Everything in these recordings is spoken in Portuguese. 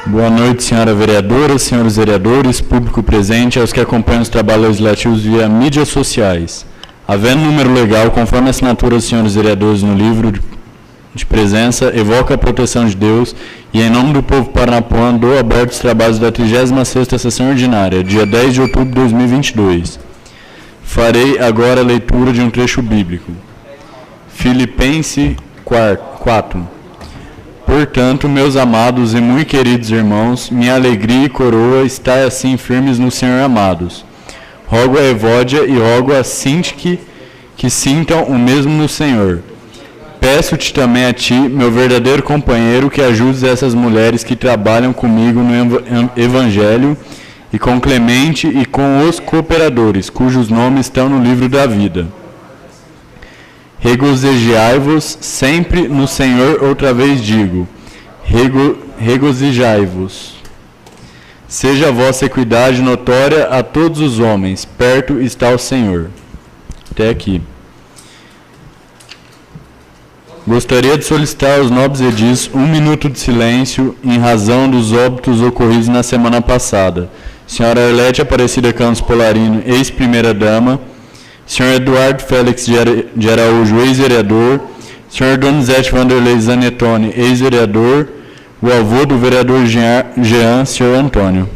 Boa noite, senhora vereadora, senhores vereadores, público presente, aos que acompanham os trabalhos legislativos via mídias sociais. Havendo número legal, conforme a assinatura dos senhores vereadores no livro de presença, evoca a proteção de Deus e, em nome do povo paranapuano, dou aberto os trabalhos da 36ª sessão ordinária, dia 10 de outubro de 2022. Farei agora a leitura de um trecho bíblico. Filipenses 4. Portanto, meus amados e muito queridos irmãos, minha alegria e coroa está assim firmes no Senhor amados. Rogo a Evódia e rogo a Sintique que sintam o mesmo no Senhor. Peço-te também a ti, meu verdadeiro companheiro, que ajudes essas mulheres que trabalham comigo no Evangelho e com Clemente e com os cooperadores, cujos nomes estão no livro da vida. Regozijai-vos sempre no Senhor, outra vez digo, regozijai-vos. Seja a vossa equidade notória a todos os homens, perto está o Senhor. Até aqui. Gostaria de solicitar aos nobres edis 1 minuto de silêncio em razão dos óbitos ocorridos na semana passada. Senhora Arlete Aparecida Campos Polarino, ex-primeira-dama, Senhor Eduardo Félix de Araújo, ex-vereador, Senhor Donizete Vanderlei Zanettoni, ex-vereador, o avô do vereador Jean, Senhor Antônio.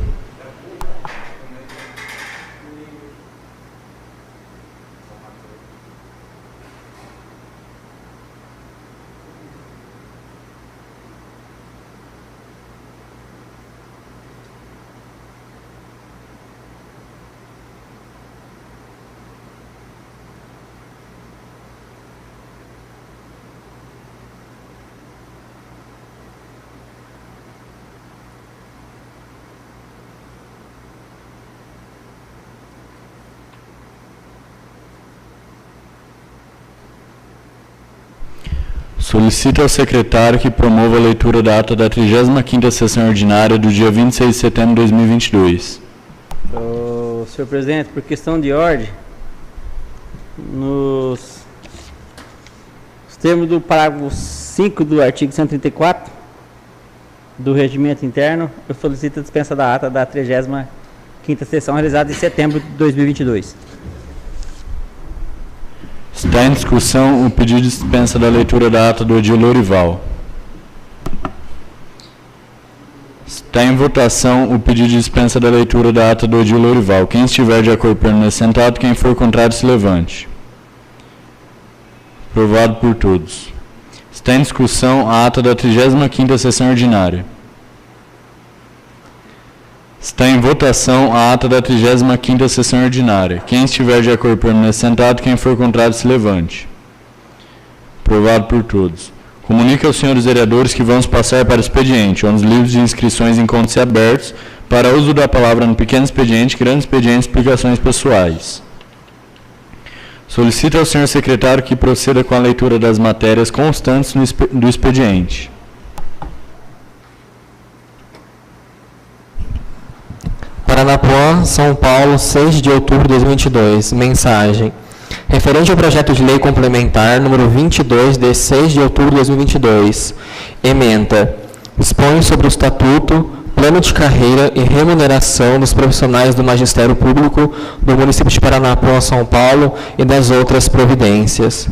Solicito ao secretário que promova a leitura da ata da 35ª sessão ordinária do dia 26 de setembro de 2022. Senhor presidente, por questão de ordem, nos termos do parágrafo 5 do artigo 134 do regimento interno, eu solicito a dispensa da ata da 35ª sessão realizada em setembro de 2022. Está em discussão o pedido de dispensa da leitura da ata do Odilo Lorival. Está em votação o pedido de dispensa da leitura da ata do Odilo Lorival. Quem estiver de acordo permaneça sentado, quem for contrário se levante. Aprovado por todos. Está em discussão a ata da 35ª sessão ordinária. Está em votação a ata da 35ª sessão ordinária. Quem estiver de acordo permaneça sentado, quem for contrário se levante. Aprovado por todos. Comunique aos senhores vereadores que vamos passar para o expediente, onde os livros de inscrições encontram-se abertos para uso da palavra no pequeno expediente, grande expediente e explicações pessoais. Solicito ao senhor secretário que proceda com a leitura das matérias constantes do expediente. Paranapuã, São Paulo, 6 de outubro de 2022. Mensagem. Referente ao projeto de lei complementar número 22, de 6 de outubro de 2022. Ementa. Expõe sobre o estatuto, plano de carreira e remuneração dos profissionais do Magistério Público do município de Paranapuã, São Paulo e das outras providências.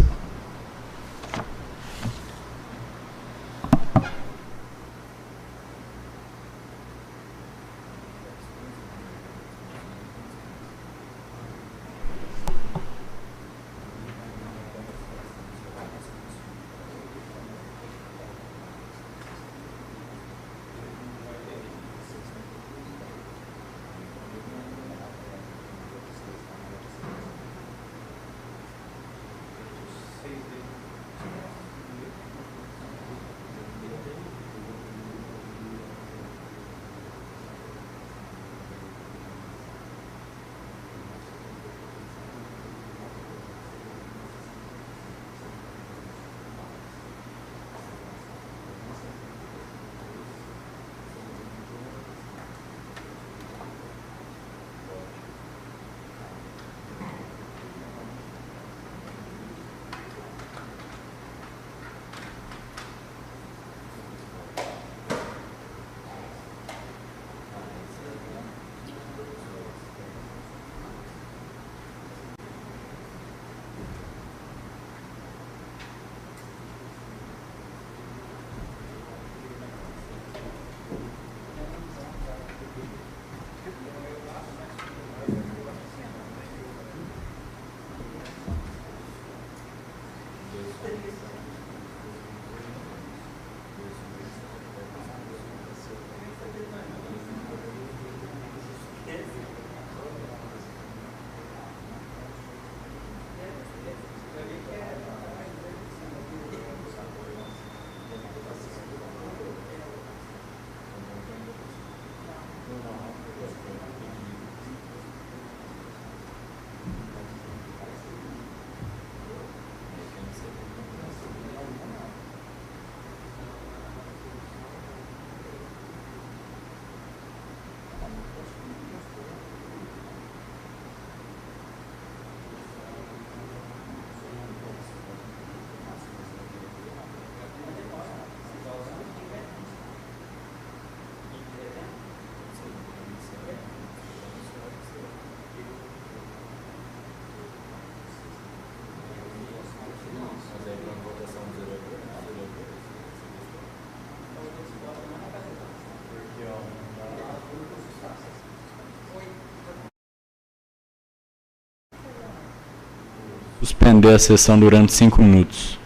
Suspender a sessão durante 5 minutos.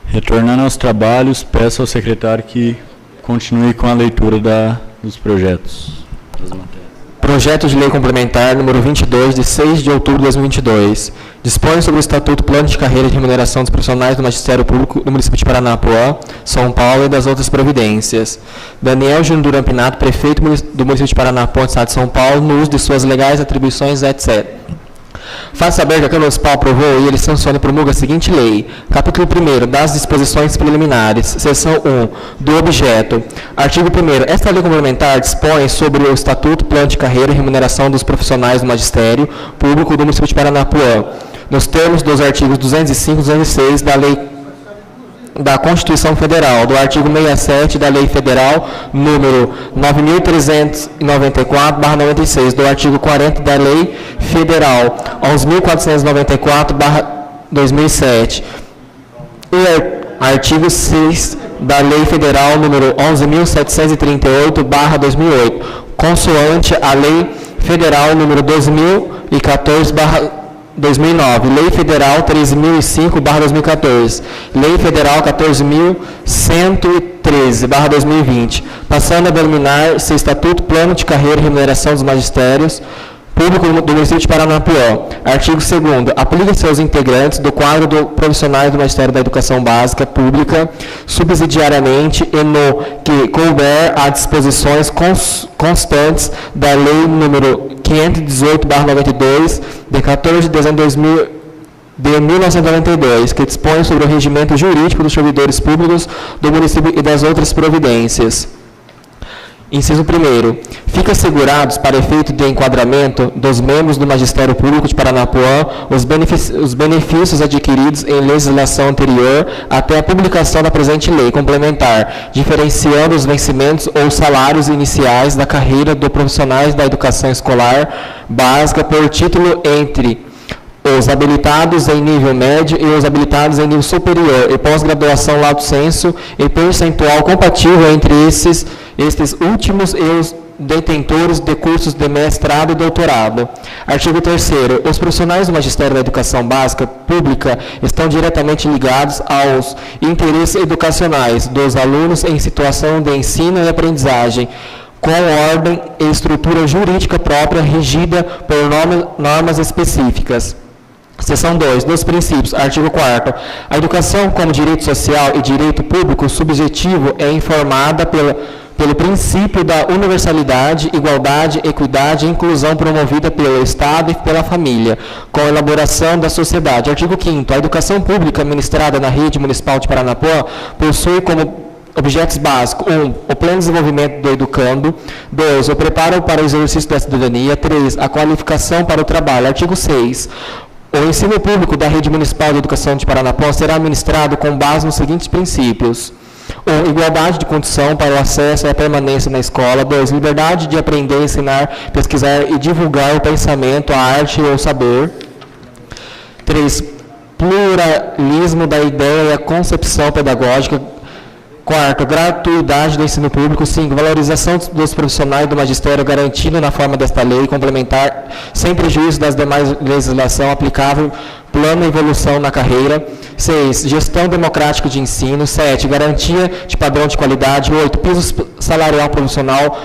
Retornando aos trabalhos, peço ao secretário que continue com a leitura dos projetos. Projeto de Lei Complementar número 22, de 6 de outubro de 2022. Dispõe sobre o Estatuto, Plano de Carreira e de Remuneração dos Profissionais do Magistério Público do município de Paranapuã, São Paulo e das outras providências. Daniel Júnior Duran Pinato, prefeito do município de Paranapuã, Estado de São Paulo, no uso de suas legais atribuições, etc. Faço saber que a Câmara Municipal aprovou e ele sanciona e promulga a seguinte lei. Capítulo 1º, das disposições preliminares, seção 1, do objeto. Artigo 1º, esta lei complementar dispõe sobre o Estatuto, Plano de Carreira e Remuneração dos Profissionais do Magistério Público do município de Paranapuã, nos termos dos artigos 205 e 206 da Lei da Constituição Federal, do artigo 67 da Lei Federal número 9.394/96, do artigo 40 da Lei Federal 11.494/2007 e artigo 6 da Lei Federal número 11.738/2008, consoante a Lei Federal número 2014/2009, Lei Federal 13.005/2014, Lei Federal 14.113/2020, passando a denominar-se Estatuto, Plano de Carreira e Remuneração dos Magistérios Público do município de Paranapuã. Artigo 2º. Aplica-se aos integrantes do quadro de profissionais do Magistério da Educação Básica Pública, subsidiariamente e no que couber a disposições constantes da Lei número 518/92, de 14 de dezembro de 1992, que dispõe sobre o regimento jurídico dos servidores públicos do município e das outras providências. Inciso 1º. Fica assegurados, para efeito de enquadramento dos membros do Magistério Público de Paranapuã, os benefícios adquiridos em legislação anterior até a publicação da presente lei complementar, diferenciando os vencimentos ou salários iniciais da carreira dos profissionais da educação escolar básica por título entre os habilitados em nível médio e os habilitados em nível superior e pós-graduação lato sensu e percentual compatível entre estes últimos e os detentores de cursos de mestrado e doutorado. Artigo 3º. Os profissionais do Magistério da Educação Básica Pública estão diretamente ligados aos interesses educacionais dos alunos em situação de ensino e aprendizagem, com ordem e estrutura jurídica própria regida por normas específicas. Seção 2, dos princípios, artigo 4º. A educação como direito social e direito público subjetivo é informada pelo princípio da universalidade, igualdade, equidade e inclusão promovida pelo Estado e pela família, com a elaboração da sociedade. Artigo 5º. A educação pública ministrada na rede municipal de Paranapuã possui como objetos básicos: 1. O pleno desenvolvimento do educando. 2. O preparo para o exercício da cidadania. 3. A qualificação para o trabalho. Artigo 6. O ensino público da rede municipal de educação de Paranapuã será ministrado com base nos seguintes princípios: 1. Igualdade de condição para o acesso e a permanência na escola. 2. Liberdade de aprender, ensinar, pesquisar e divulgar o pensamento, a arte ou o saber. 3. Pluralismo da ideia e a concepção pedagógica. 4. Gratuidade do ensino público. 5. Valorização dos profissionais do magistério garantido na forma desta lei complementar, sem prejuízo das demais legislação aplicável, plano e evolução na carreira. 6. Gestão democrática de ensino. 7. Garantia de padrão de qualidade. 8. Piso salarial profissional.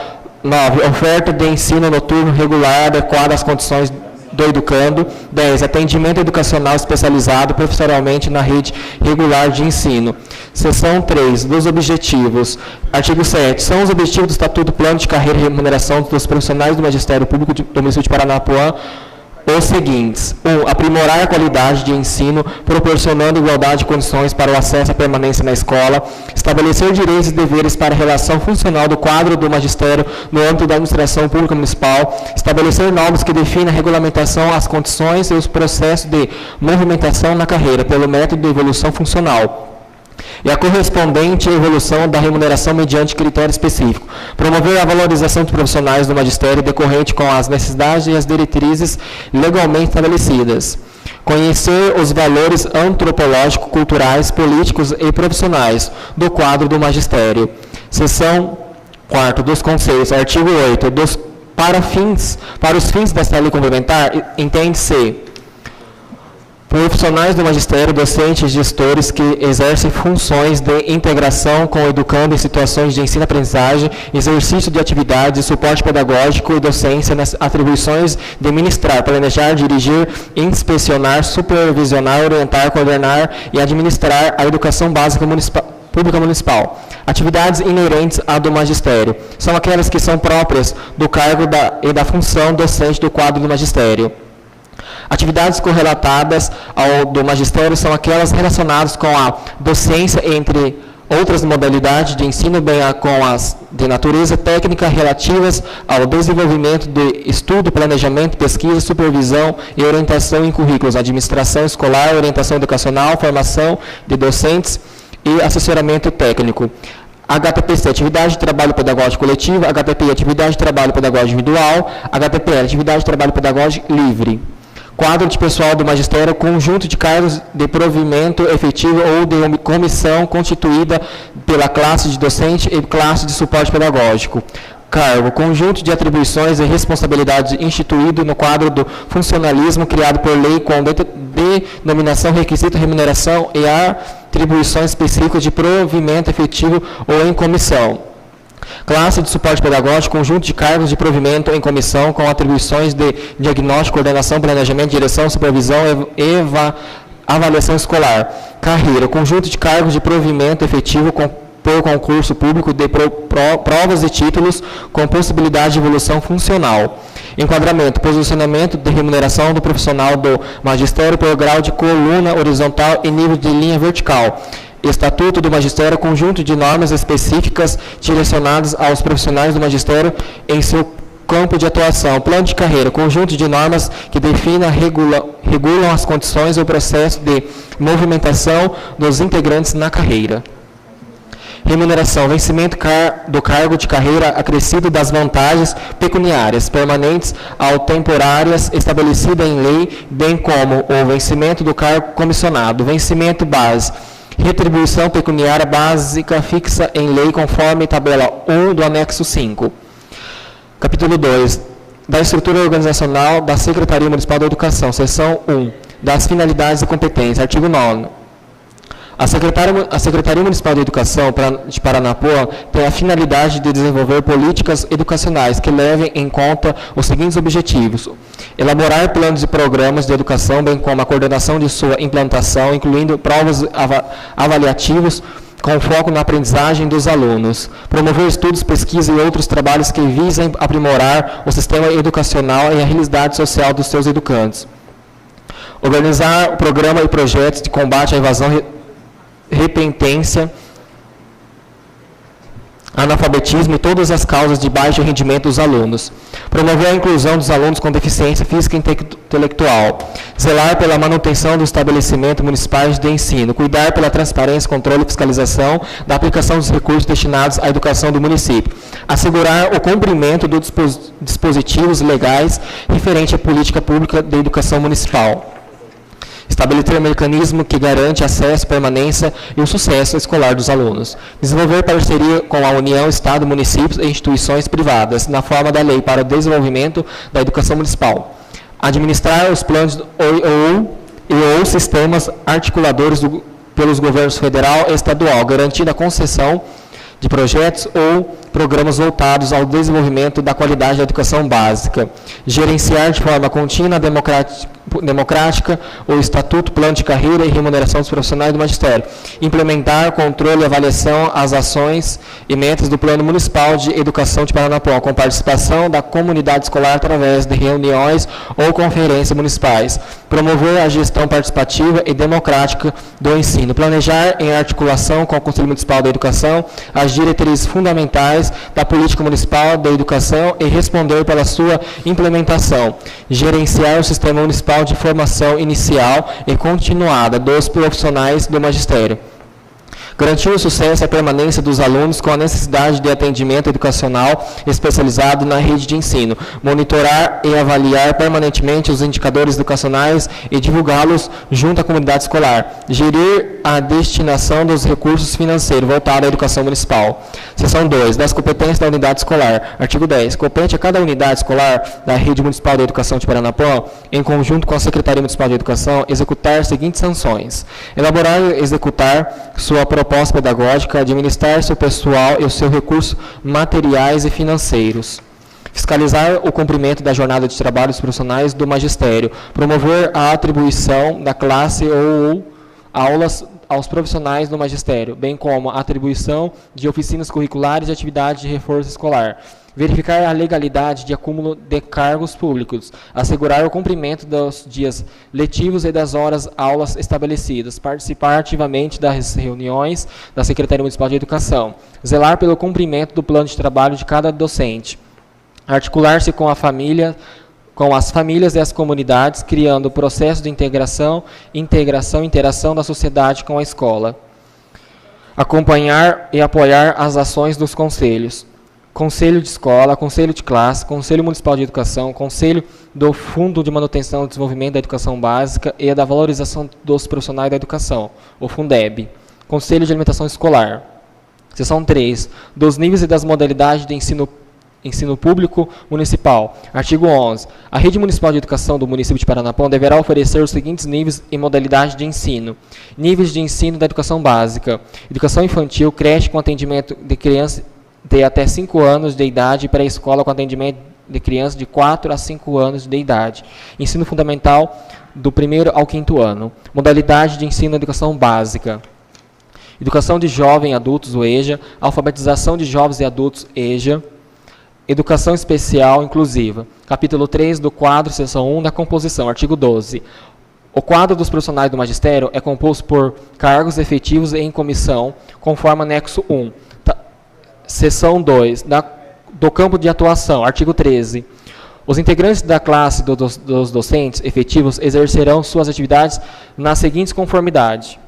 9. Oferta de ensino noturno regular adequada às condições do educando. 10. Atendimento educacional especializado profissionalmente na rede regular de ensino. Seção 3, dos objetivos. Artigo 7. São os objetivos do Estatuto Plano de Carreira e Remuneração dos profissionais do Magistério Público do município de Paranapuã os seguintes: 1. Aprimorar a qualidade de ensino, proporcionando igualdade de condições para o acesso à permanência na escola. Estabelecer direitos e deveres para a relação funcional do quadro do magistério no âmbito da administração pública municipal. Estabelecer normas que definem a regulamentação, as condições e os processos de movimentação na carreira pelo método de evolução funcional e a correspondente evolução da remuneração mediante critério específico. Promover a valorização dos profissionais do magistério decorrente com as necessidades e as diretrizes legalmente estabelecidas. Conhecer os valores antropológicos, culturais, políticos e profissionais do quadro do magistério. Seção 4ª dos Conselhos. Artigo 8. Para os fins desta lei complementar, entende-se profissionais do magistério, docentes, gestores que exercem funções de integração com o educando em situações de ensino-aprendizagem, exercício de atividades de suporte pedagógico e docência nas atribuições de ministrar, planejar, dirigir, inspecionar, supervisionar, orientar, coordenar e administrar a educação básica pública municipal. Atividades inerentes à do magistério são aquelas que são próprias do cargo e da função docente do quadro do magistério. Atividades correlatadas ao do magistério são aquelas relacionadas com a docência, entre outras modalidades de ensino, bem com as de natureza técnica relativas ao desenvolvimento de estudo, planejamento, pesquisa, supervisão e orientação em currículos, administração escolar, orientação educacional, formação de docentes e assessoramento técnico. HPPC, atividade de trabalho pedagógico coletivo. HPP, atividade de trabalho pedagógico individual. HPPL, atividade de trabalho pedagógico livre. Quadro de pessoal do magistério, conjunto de cargos de provimento efetivo ou de comissão constituída pela classe de docente e classe de suporte pedagógico. Cargo, conjunto de atribuições e responsabilidades instituído no quadro do funcionalismo criado por lei com denominação, requisito, remuneração e atribuições específicas de provimento efetivo ou em comissão. Classe de suporte pedagógico, conjunto de cargos de provimento em comissão com atribuições de diagnóstico, coordenação, planejamento, direção, supervisão e avaliação escolar. Carreira, conjunto de cargos de provimento efetivo por concurso público de provas e títulos com possibilidade de evolução funcional. Enquadramento, posicionamento de remuneração do profissional do magistério por grau de coluna horizontal e nível de linha vertical. Estatuto do Magistério, conjunto de normas específicas direcionadas aos profissionais do magistério em seu campo de atuação. Plano de carreira, conjunto de normas que definem, regulam as condições e o processo de movimentação dos integrantes na carreira. Remuneração, vencimento do cargo de carreira acrescido das vantagens pecuniárias permanentes ou temporárias estabelecidas em lei, bem como o vencimento do cargo comissionado. Vencimento base, retribuição pecuniária básica fixa em lei conforme tabela 1 do anexo 5. Capítulo 2. Da estrutura organizacional da Secretaria Municipal da Educação. Seção 1. Das finalidades e competências. Artigo 9º. A Secretaria Municipal de Educação de Paranapuã tem a finalidade de desenvolver políticas educacionais que levem em conta os seguintes objetivos: elaborar planos e programas de educação, bem como a coordenação de sua implantação, incluindo provas avaliativos com foco na aprendizagem dos alunos, promover estudos, pesquisa e outros trabalhos que visem aprimorar o sistema educacional e a realidade social dos seus educantes, organizar o programa e projetos de combate à evasão, repentência, analfabetismo e todas as causas de baixo rendimento dos alunos, promover a inclusão dos alunos com deficiência física e intelectual, zelar pela manutenção do estabelecimento municipais de ensino, cuidar pela transparência, controle e fiscalização da aplicação dos recursos destinados à educação do município, assegurar o cumprimento dos dispositivos legais referente à política pública de educação municipal, estabelecer um mecanismo que garante acesso, permanência e o sucesso escolar dos alunos. Desenvolver parceria com a União, Estado, municípios e instituições privadas, na forma da lei para o desenvolvimento da educação municipal. Administrar os planos ou sistemas articuladores pelos governos federal e estadual, garantindo a concessão de projetos ou programas voltados ao desenvolvimento da qualidade da educação básica, gerenciar de forma contínua, democrática o Estatuto, Plano de Carreira e Remuneração dos Profissionais do Magistério, implementar controle e avaliação às ações e metas do Plano Municipal de Educação de Paranapuã, com participação da comunidade escolar através de reuniões ou conferências municipais, promover a gestão participativa e democrática do ensino, planejar em articulação com o Conselho Municipal da Educação as diretrizes fundamentais da política municipal da educação e responder pela sua implementação, gerenciar o sistema municipal de formação inicial e continuada dos profissionais do magistério, garantir o sucesso e a permanência dos alunos com a necessidade de atendimento educacional especializado na rede de ensino, monitorar e avaliar permanentemente os indicadores educacionais e divulgá-los junto à comunidade escolar, gerir a destinação dos recursos financeiros voltados à educação municipal. Seção 2. Das competências da unidade escolar. Artigo 10. Compete a cada unidade escolar da Rede Municipal de Educação de Paranapuã, em conjunto com a Secretaria Municipal de Educação, executar as seguintes sanções: elaborar e executar sua proposta pedagógica, administrar seu pessoal e os seus recursos materiais e financeiros, fiscalizar o cumprimento da jornada de trabalho dos profissionais do magistério, promover a atribuição da classe ou aulas aos profissionais do magistério, bem como a atribuição de oficinas curriculares e atividades de reforço escolar, verificar a legalidade de acúmulo de cargos públicos, assegurar o cumprimento dos dias letivos e das horas aulas estabelecidas, participar ativamente das reuniões da Secretaria Municipal de Educação, zelar pelo cumprimento do plano de trabalho de cada docente, articular-se com as famílias e as comunidades, criando processo de integração e interação da sociedade com a escola, acompanhar e apoiar as ações dos conselhos, Conselho de Escola, Conselho de Classe, Conselho Municipal de Educação, Conselho do Fundo de Manutenção e Desenvolvimento da Educação Básica e da Valorização dos Profissionais da Educação, o Fundeb, Conselho de Alimentação Escolar. Seção 3. Dos níveis e das modalidades de ensino público municipal. Artigo 11. A Rede Municipal de Educação do município de Paranapuã deverá oferecer os seguintes níveis e modalidades de ensino. Níveis de ensino da educação básica: educação infantil, creche com atendimento de crianças de até 5 anos de idade, pré-escola com atendimento de crianças de 4 a 5 anos de idade. Ensino fundamental do 1º ao 5º ano. Modalidade de ensino da educação básica: educação de jovens e adultos, o EJA, alfabetização de jovens e adultos, EJA, educação especial inclusiva. Capítulo 3 do quadro, seção 1 da composição, artigo 12. O quadro dos profissionais do magistério é composto por cargos efetivos em comissão, conforme anexo 1. Seção 2, do campo de atuação, artigo 13. Os integrantes da classe dos docentes efetivos exercerão suas atividades nas seguintes conformidades.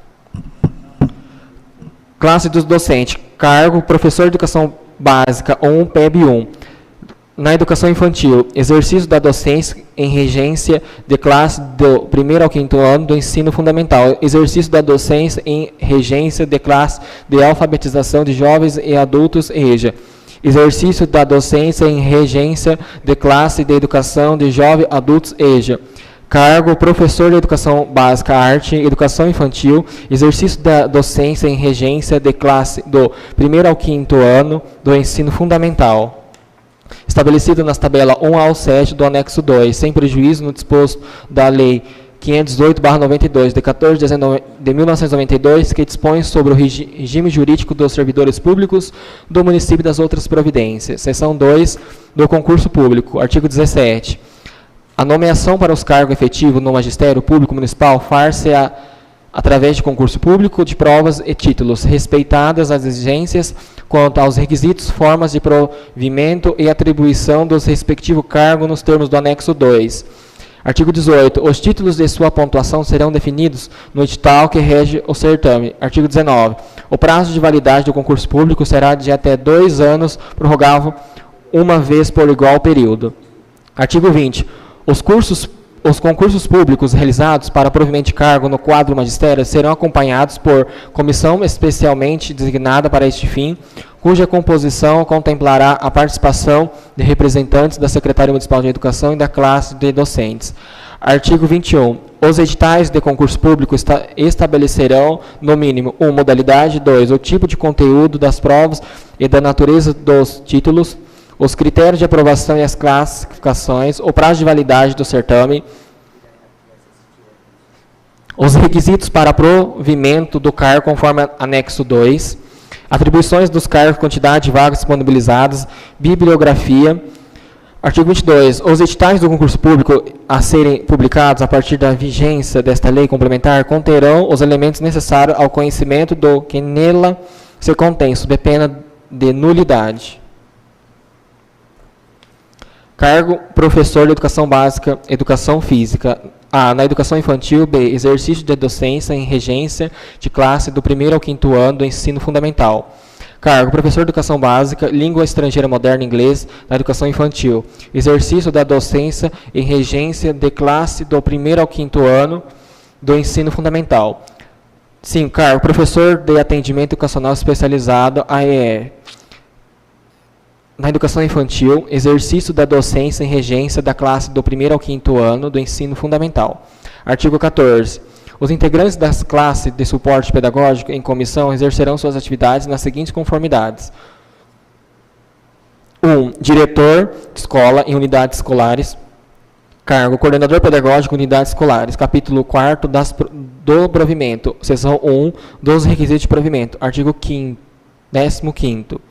Classe dos docentes: cargo, professor de educação básica 1, PEB 1. Na educação infantil, exercício da docência em regência de classe do 1º ao 5º ano do ensino fundamental, exercício da docência em regência de classe de alfabetização de jovens e adultos, EJA, exercício da docência em regência de classe de educação de jovens adultos, EJA, Cargo, professor de educação básica, arte, educação infantil, exercício da docência em regência de classe do 1º ao 5º ano do ensino fundamental, estabelecido nas tabelas 1 ao 7 do anexo 2, sem prejuízo no disposto da Lei 518/92, de 14 de dezembro de 1992, que dispõe sobre o regime jurídico dos servidores públicos do município e das outras providências. Seção 2 do concurso público, artigo 17. A nomeação para os cargos efetivos no magistério público municipal far-se-á através de concurso público de provas e títulos, respeitadas as exigências quanto aos requisitos, formas de provimento e atribuição dos respectivos cargos nos termos do anexo 2. Artigo 18. Os títulos de sua pontuação serão definidos no edital que rege o certame. Artigo 19. O prazo de validade do concurso público será de até 2 anos, prorrogável uma vez por igual período. Artigo 20. Os concursos públicos realizados para provimento de cargo no quadro magistério serão acompanhados por comissão especialmente designada para este fim, cuja composição contemplará a participação de representantes da Secretaria Municipal de Educação e da classe de docentes. Artigo 21. Os editais de concurso público estabelecerão, no mínimo, 1. Modalidade, 2. O tipo de conteúdo das provas e da natureza dos títulos, os critérios de aprovação e as classificações, o prazo de validade do certame, os requisitos para provimento do cargo conforme anexo 2, atribuições dos cargos, quantidade de vagas disponibilizadas, bibliografia. Artigo 22. Os editais do concurso público a serem publicados a partir da vigência desta lei complementar conterão os elementos necessários ao conhecimento do que nela se contém, sob pena de nulidade. Cargo, professor de educação básica, educação física. A. Na educação infantil. B. Exercício de docência em regência de classe do 1º ao 5º ano do ensino fundamental. Cargo, professor de educação básica, língua estrangeira moderna, inglês, na educação infantil. Exercício da docência em regência de classe do 1º ao 5º ano do ensino fundamental. 5. Cargo, professor de atendimento educacional especializado, AEE. Na educação infantil, exercício da docência em regência da classe do 1º ao 5º ano do ensino fundamental. Artigo 14. Os integrantes das classes de suporte pedagógico em comissão exercerão suas atividades nas seguintes conformidades. 1. Diretor de escola em unidades escolares. Cargo, coordenador pedagógico em unidades escolares. Capítulo 4º do provimento. Seção 1 dos requisitos de provimento. Artigo 15º.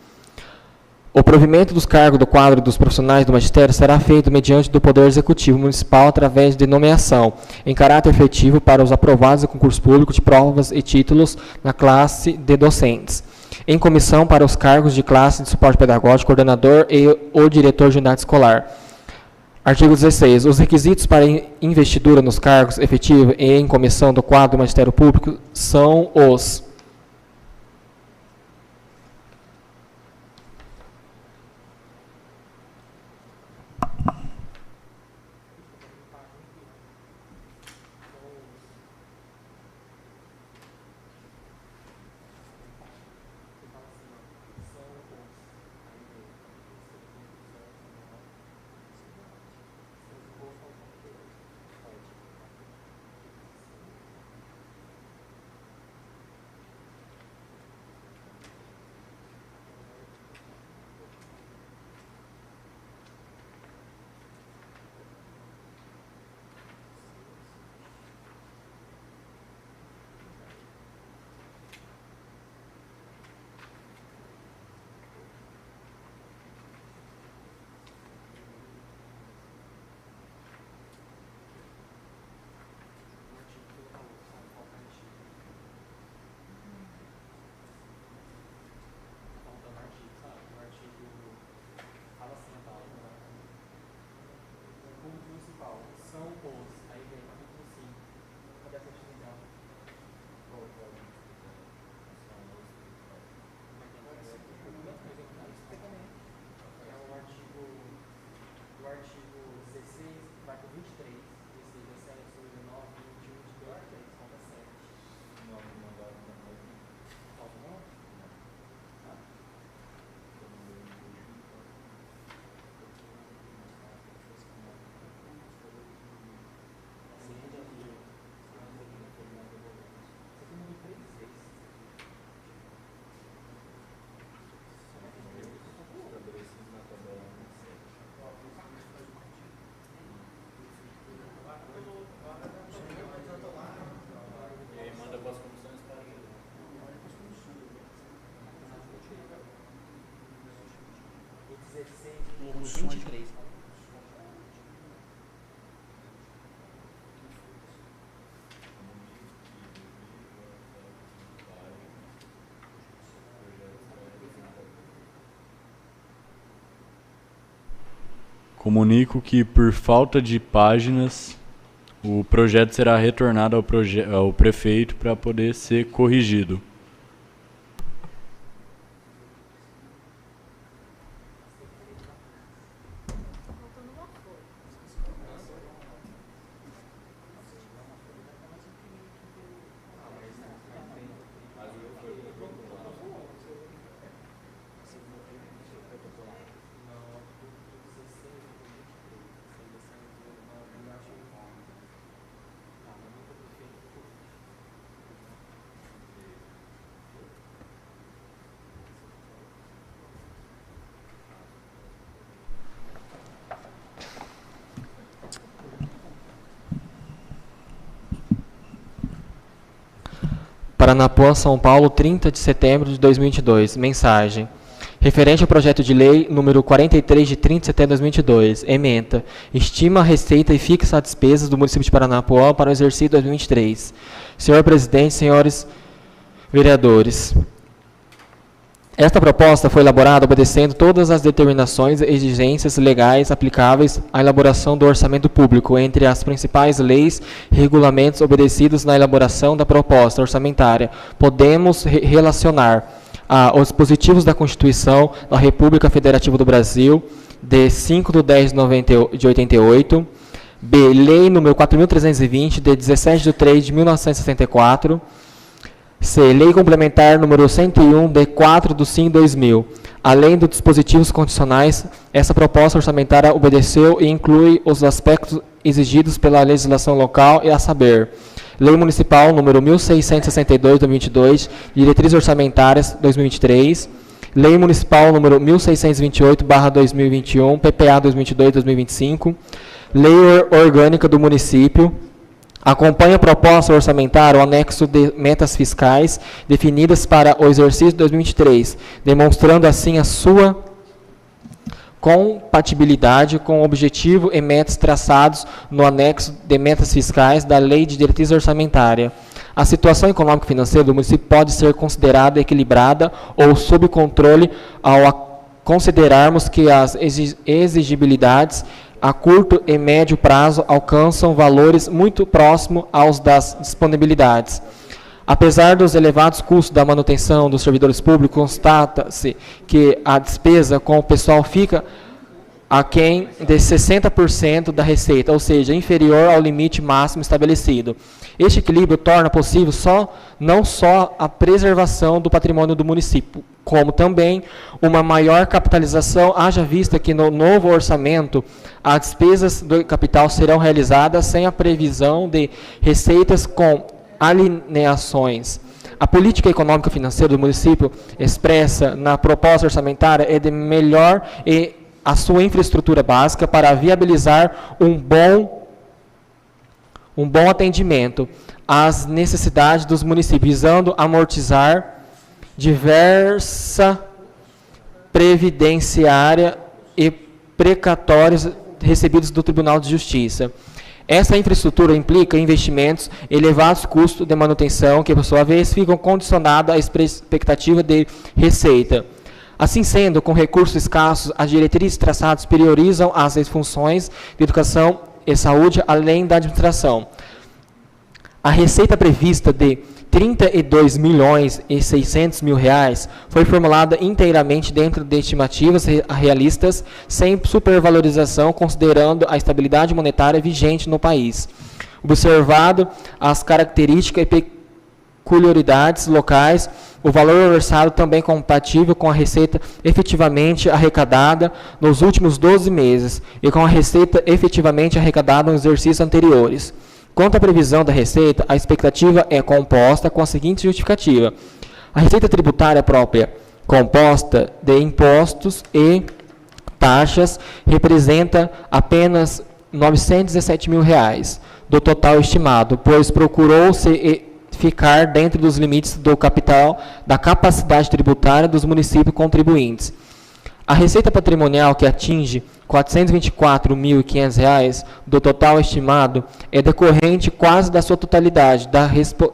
O provimento dos cargos do quadro dos profissionais do magistério será feito mediante do Poder Executivo Municipal através de nomeação, em caráter efetivo para os aprovados em concurso público de provas e títulos na classe de docentes. Em comissão para os cargos de classe de suporte pedagógico, coordenador e o diretor de unidade escolar. Artigo 16. Os requisitos para investidura nos cargos efetivos e em comissão do quadro do Magistério Público são os: Comunico que, por falta de páginas, o projeto será retornado ao prefeito para poder ser corrigido. Paranapuã, São Paulo, 30 de setembro de 2022. Mensagem. Referente ao projeto de lei número 43 de 30 de setembro de 2022. Ementa. Estima a receita e fixa as despesas do município de Paranapuã para o exercício 2023. Senhor presidente, senhores vereadores. Esta proposta foi elaborada obedecendo todas as determinações e exigências legais aplicáveis à elaboração do orçamento público, entre as principais leis e regulamentos obedecidos na elaboração da proposta orçamentária. Podemos relacionar os dispositivos da Constituição da República Federativa do Brasil, de 5/10/88, B. Lei nº 4.320, de 17/3/1964, C. Lei Complementar número 101, de 4/5/2000. Além dos dispositivos condicionais, essa proposta orçamentária obedeceu e inclui os aspectos exigidos pela legislação local, e a saber, Lei Municipal número 1662/2022, Diretrizes Orçamentárias 2023, Lei Municipal número 1628/2021, PPA 2022-2025, Lei Orgânica do Município. Acompanha a proposta orçamentária o anexo de metas fiscais definidas para o exercício 2023, demonstrando assim a sua compatibilidade com o objetivo e metas traçados no anexo de metas fiscais da Lei de Diretriz Orçamentária. A situação econômica e financeira do município pode ser considerada equilibrada ou sob controle ao considerarmos que as exigibilidades a curto e médio prazo alcançam valores muito próximos aos das disponibilidades. Apesar dos elevados custos da manutenção dos servidores públicos, constata-se que a despesa com o pessoal fica aquém de 60% da receita, ou seja, inferior ao limite máximo estabelecido. Este equilíbrio torna possível não só a preservação do patrimônio do município, como também uma maior capitalização, haja vista que no novo orçamento as despesas do capital serão realizadas sem a previsão de receitas com alineações. A política econômica e financeira do município expressa na proposta orçamentária é de melhor e a sua infraestrutura básica para viabilizar um bom atendimento às necessidades dos municípios, visando amortizar diversa previdenciária e precatórios recebidos do Tribunal de Justiça. Essa infraestrutura implica investimentos, elevados custos de manutenção, que, por sua vez, ficam condicionados à expectativa de receita. Assim sendo, com recursos escassos, as diretrizes traçadas priorizam as funções de educação e saúde, além da administração. A receita prevista de R$ 32.600.000 foi formulada inteiramente dentro de estimativas realistas, sem supervalorização, considerando a estabilidade monetária vigente no país. Observado as características e peculiaridades locais, o valor orçado também compatível com a receita efetivamente arrecadada nos últimos 12 meses e com a receita efetivamente arrecadada nos exercícios anteriores. Quanto à previsão da receita, a expectativa é composta com a seguinte justificativa. A receita tributária própria, composta de impostos e taxas, representa apenas R$ 917.000 do total estimado, pois procurou-se ficar dentro dos limites do capital da capacidade tributária dos municípios contribuintes. A receita patrimonial, que atinge R$ 424.500 do total estimado, é decorrente quase da sua totalidade da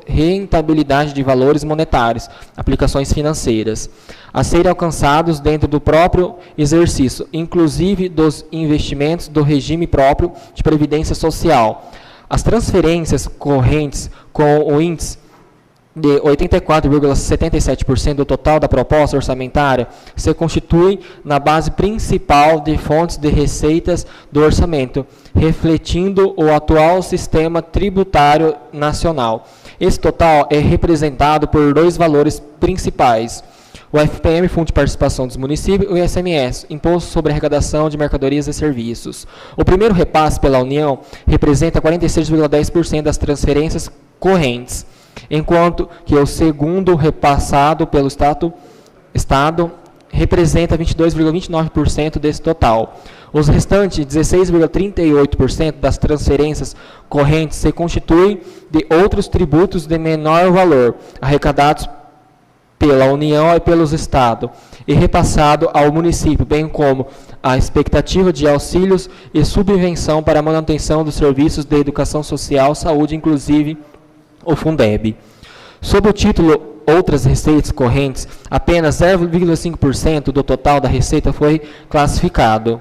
rentabilidade de valores monetários, aplicações financeiras, a serem alcançados dentro do próprio exercício, inclusive dos investimentos do regime próprio de previdência social. As transferências correntes com o índice de 84,77% do total da proposta orçamentária se constitui na base principal de fontes de receitas do orçamento, refletindo o atual sistema tributário nacional. Esse total é representado por dois valores principais: o FPM, Fundo de Participação dos Municípios, e o ICMS, Imposto sobre Arrecadação de Mercadorias e Serviços. O primeiro repasse pela União representa 46,10% das transferências correntes, enquanto que o segundo repassado pelo Estado representa 22,29% desse total. Os restantes 16,38% das transferências correntes se constituem de outros tributos de menor valor, arrecadados pela União e pelos Estados, e repassado ao município, bem como a expectativa de auxílios e subvenção para a manutenção dos serviços de educação social, saúde, inclusive o Fundeb. Sob o título Outras Receitas Correntes, apenas 0,5% do total da receita foi classificado.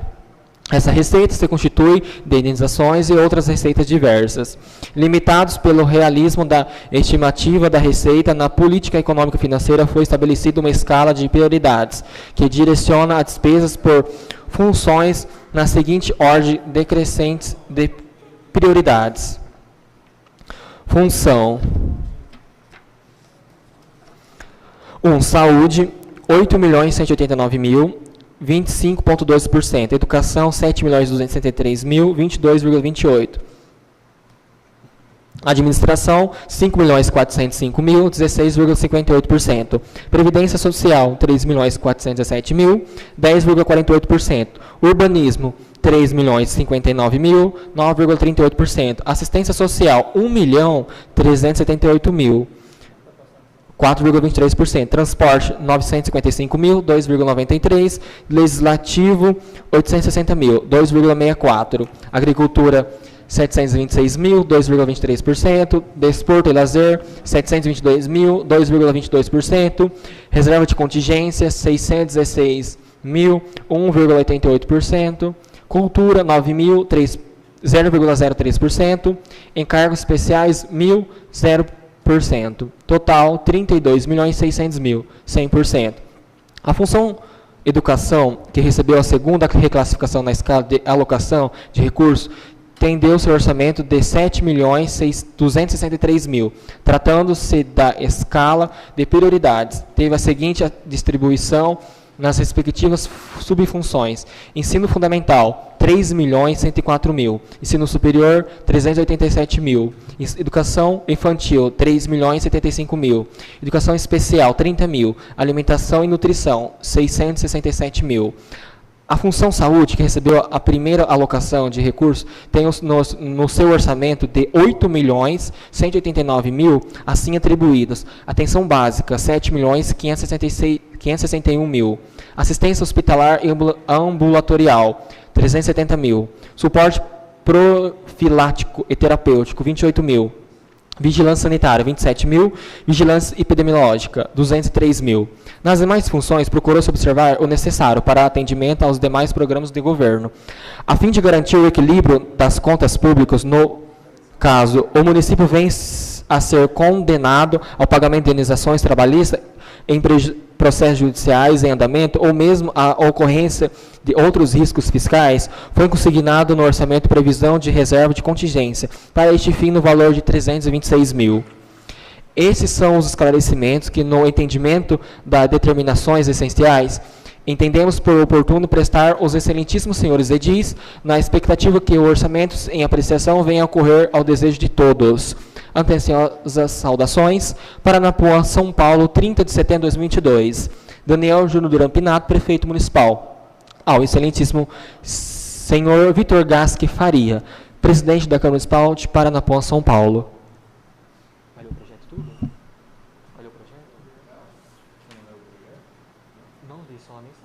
Essa receita se constitui de indenizações e outras receitas diversas. Limitados pelo realismo da estimativa da receita, na política econômica financeira foi estabelecida uma escala de prioridades, que direciona as despesas por funções na seguinte ordem decrescente de prioridades. Função 1. Saúde, 8.189.000, 25,12%. Educação, 7.263.000, 22,28%. Administração, 5.405.000, 16,58%. Previdência Social, 3.417.000, 10,48%. Urbanismo, 3.059.000, 9,38%. Assistência Social, 1.378.000, 4,23%. Transporte, 955.000, 2,93%. Legislativo, 860.000, 2,64%. Agricultura, 726.000, 2,23%. Desporto e lazer, 722.000, 2,22%. Reserva de contingência, 616.000, 1,88%. Cultura, 9.000, 0,03%. Encargos especiais, 1.000, 0%. Total, 32.600.000, 100%. A função educação, que recebeu a segunda reclassificação na escala de alocação de recursos, tendeu seu orçamento de 7.263.000, tratando-se da escala de prioridades. Teve a seguinte distribuição nas respectivas subfunções: ensino fundamental, 3.104.000, ensino superior, 387.000, educação infantil, 3.075.000, educação especial, 30.000, alimentação e nutrição, 667.000. A função saúde, que recebeu a primeira alocação de recursos, tem no seu orçamento de 8.189.000 assim atribuídos. Atenção básica, 7.561.000. Assistência hospitalar e ambulatorial, 370.000. Suporte profilático e terapêutico, 28.000. Vigilância sanitária, 27.000. Vigilância epidemiológica, 203.000. Nas demais funções, procurou-se observar o necessário para atendimento aos demais programas de governo. A fim de garantir o equilíbrio das contas públicas, no caso, o município vem a ser condenado ao pagamento de indenizações trabalhistas em processos judiciais em andamento, ou mesmo a ocorrência de outros riscos fiscais, foi consignado no orçamento previsão de reserva de contingência, para este fim no valor de 326.000. Esses são os esclarecimentos que, no entendimento das determinações essenciais, entendemos por oportuno prestar aos excelentíssimos senhores edis, na expectativa que o orçamento em apreciação venha a ocorrer ao desejo de todos. Atenciosas saudações. Paranapuã, São Paulo, 30 de setembro de 2022. Daniel Júnior Duran Pinato, prefeito municipal. Ao excelentíssimo senhor Vitor Gasque Faria, presidente da Câmara Municipal de Paranapuã, São Paulo. Olha o projeto tudo? Olha o projeto? Não vi só a mensagem.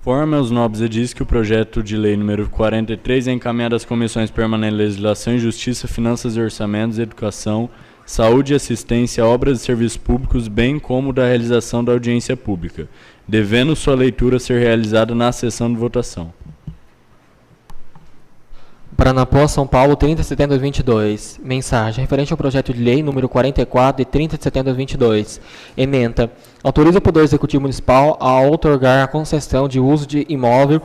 Conforme aos nobres edis que o projeto de lei número 43 é encaminhado às comissões permanentes de Legislação e Justiça, Finanças e Orçamentos, Educação, Saúde e Assistência, Obras e Serviços Públicos, bem como da realização da audiência pública, devendo sua leitura ser realizada na sessão de votação. Paranapuã, São Paulo, 30 de setembro de 2022. Mensagem referente ao projeto de lei número 44, de 30 de setembro de 2022. Ementa. Autoriza o Poder Executivo Municipal a outorgar a concessão de uso de imóvel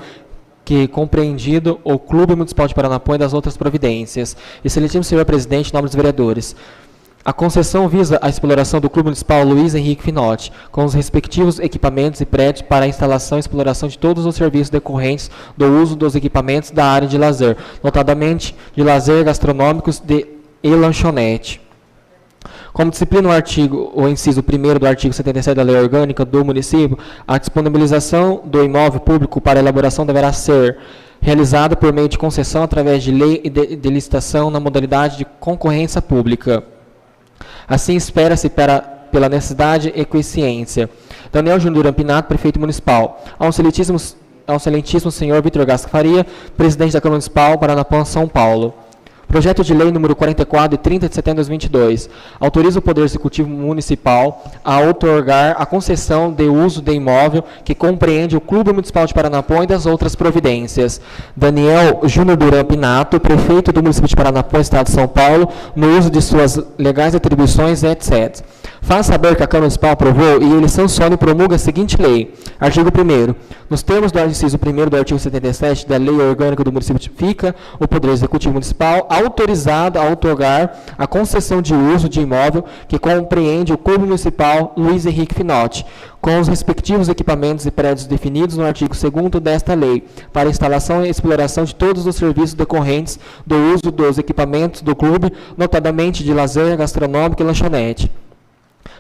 que compreendido o Clube Municipal de Paranapuã e das outras providências. Excelentíssimo senhor presidente, nobres vereadores. A concessão visa a exploração do Clube Municipal Luiz Henrique Finotti, com os respectivos equipamentos e prédios para a instalação e exploração de todos os serviços decorrentes do uso dos equipamentos da área de lazer, notadamente de lazer gastronômicos e lanchonete. Como disciplina o inciso 1º do artigo 77 da Lei Orgânica do Município, a disponibilização do imóvel público para elaboração deverá ser realizada por meio de concessão através de lei e de licitação na modalidade de concorrência pública. Assim, espera-se pela necessidade e eficiência. Daniel Júnior Ampinato, prefeito municipal. Ao excelentíssimo senhor Vitor Gasca Faria, presidente da Câmara Municipal, Paranapuã, São Paulo. Projeto de lei número 44, de 30 de setembro de 2022. Autoriza o Poder Executivo Municipal a outorgar a concessão de uso de imóvel que compreende o Clube Municipal de Paranapuã e das outras providências. Daniel Júnior Duran Pinato, prefeito do município de Paranapuã, Estado de São Paulo, no uso de suas legais atribuições, etc. Faz saber que a Câmara Municipal aprovou e ele sanciona e promulga a seguinte lei. Artigo 1º. Nos termos do inciso 1º do artigo 77 da Lei Orgânica do Município, fica o Poder Executivo Municipal autorizado a outorgar a concessão de uso de imóvel que compreende o Clube Municipal Luiz Henrique Finotti, com os respectivos equipamentos e prédios definidos no artigo 2º desta lei, para instalação e exploração de todos os serviços decorrentes do uso dos equipamentos do clube, notadamente de lazer, gastronômico e lanchonete.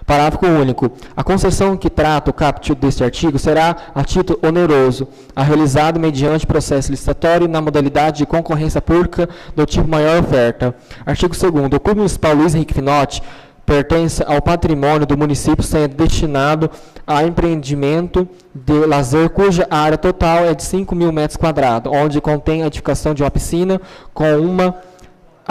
Parágrafo único. A concessão que trata o caput deste artigo será a título oneroso, a realizado mediante processo licitatório na modalidade de concorrência pública do tipo maior oferta. Artigo 2º. O Clube Municipal Luiz Henrique Finotti pertence ao patrimônio do município, sendo destinado a empreendimento de lazer cuja área total é de 5.000 metros quadrados, onde contém a edificação de uma piscina com uma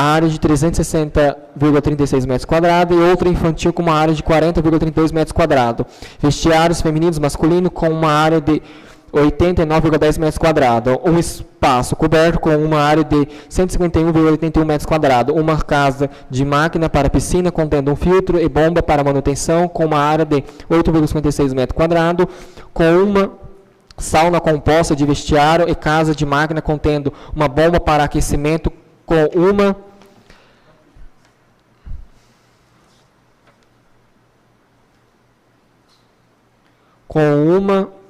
área de 360,36 metros quadrados e outra infantil com uma área de 40,32 metros quadrados. Vestiários femininos e masculinos com uma área de 89,10 metros quadrados. Um espaço coberto com uma área de 151,81 metros quadrados. Uma casa de máquina para piscina contendo um filtro e bomba para manutenção com uma área de 8,56 metros quadrados. Com uma sauna composta de vestiário e casa de máquina contendo uma bomba para aquecimento com uma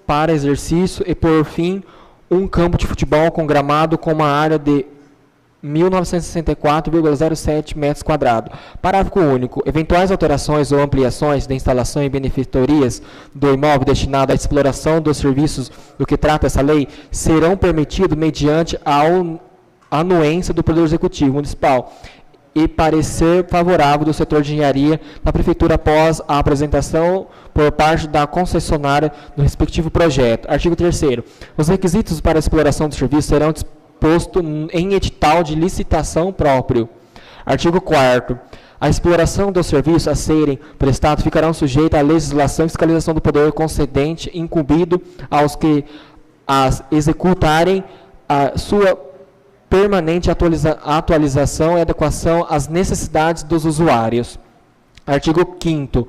para exercício e, por fim, um campo de futebol com gramado com uma área de 1.964,07 metros quadrados. Parágrafo único. Eventuais alterações ou ampliações de instalação e benefeitorias do imóvel destinado à exploração dos serviços do que trata essa lei serão permitidos mediante a anuência do Poder Executivo Municipal e parecer favorável do setor de engenharia da Prefeitura após a apresentação por parte da concessionária do respectivo projeto. Artigo 3º. Os requisitos para a exploração do serviço serão dispostos em edital de licitação próprio. Artigo 4º. A exploração dos serviços a serem prestados ficarão sujeitos à legislação e fiscalização do poder concedente incumbido aos que as executarem a sua permanente atualização e adequação às necessidades dos usuários. Artigo 5º.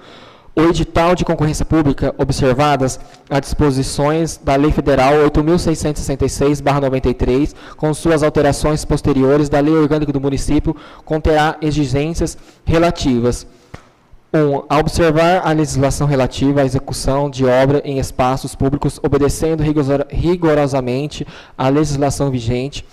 O edital de concorrência pública, observadas as disposições da Lei Federal 8.666/93, com suas alterações posteriores da Lei Orgânica do Município, conterá exigências relativas. 1. A observar a legislação relativa à execução de obra em espaços públicos, obedecendo rigorosamente à legislação vigente.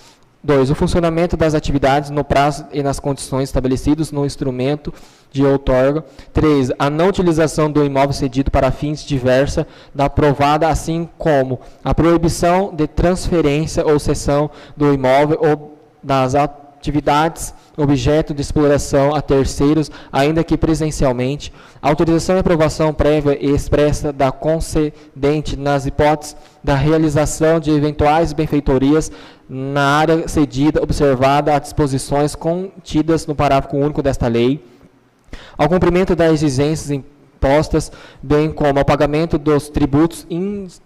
2. O funcionamento das atividades no prazo e nas condições estabelecidos no instrumento de outorga. 3. A não utilização do imóvel cedido para fins diversos da aprovada, assim como a proibição de transferência ou cessão do imóvel ou das atividades objeto de exploração a terceiros, ainda que presencialmente. Autorização e aprovação prévia e expressa da concedente nas hipóteses da realização de eventuais benfeitorias na área cedida, observada as disposições contidas no parágrafo único desta lei, ao cumprimento das exigências impostas, bem como ao pagamento dos tributos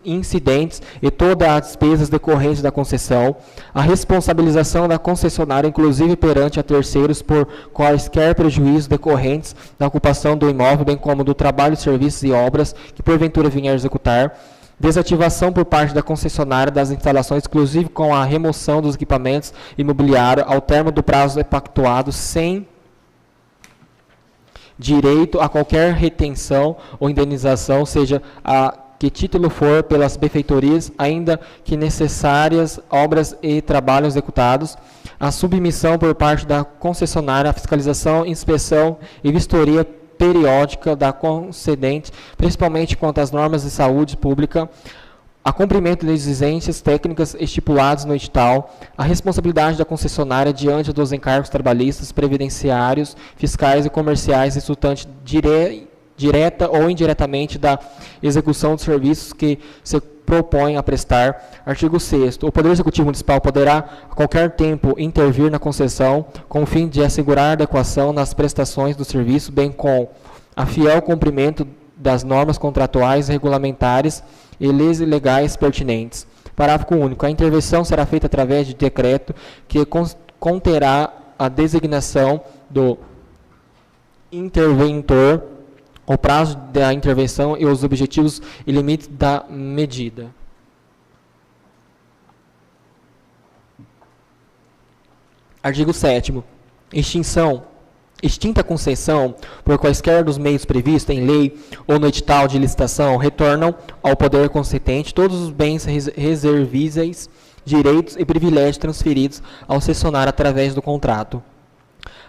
incidentes e todas as despesas decorrentes da concessão, a responsabilização da concessionária, inclusive perante a terceiros, por quaisquer prejuízos decorrentes da ocupação do imóvel, bem como do trabalho, serviços e obras que porventura venha a executar, desativação por parte da concessionária das instalações, inclusive com a remoção dos equipamentos imobiliários ao termo do prazo pactuado, sem direito a qualquer retenção ou indenização, seja a que título for, pelas benfeitorias, ainda que necessárias obras e trabalhos executados, a submissão por parte da concessionária à fiscalização, inspeção e vistoria periódica da concedente, principalmente quanto às normas de saúde pública, a cumprimento das exigências técnicas estipuladas no edital, a responsabilidade da concessionária diante dos encargos trabalhistas, previdenciários, fiscais e comerciais resultantes direta ou indiretamente da execução dos serviços que se propõe a prestar. Artigo 6º. O Poder Executivo Municipal poderá, a qualquer tempo, intervir na concessão com o fim de assegurar adequação nas prestações do serviço, bem como a fiel cumprimento das normas contratuais e regulamentares e leis legais pertinentes. Parágrafo único. A intervenção será feita através de decreto que conterá a designação do interventor, o prazo da intervenção e os objetivos e limites da medida. Artigo 7º. Extinta a concessão por quaisquer dos meios previstos em lei ou no edital de licitação, retornam ao poder concedente todos os bens reservíveis, direitos e privilégios transferidos ao cessionário através do contrato.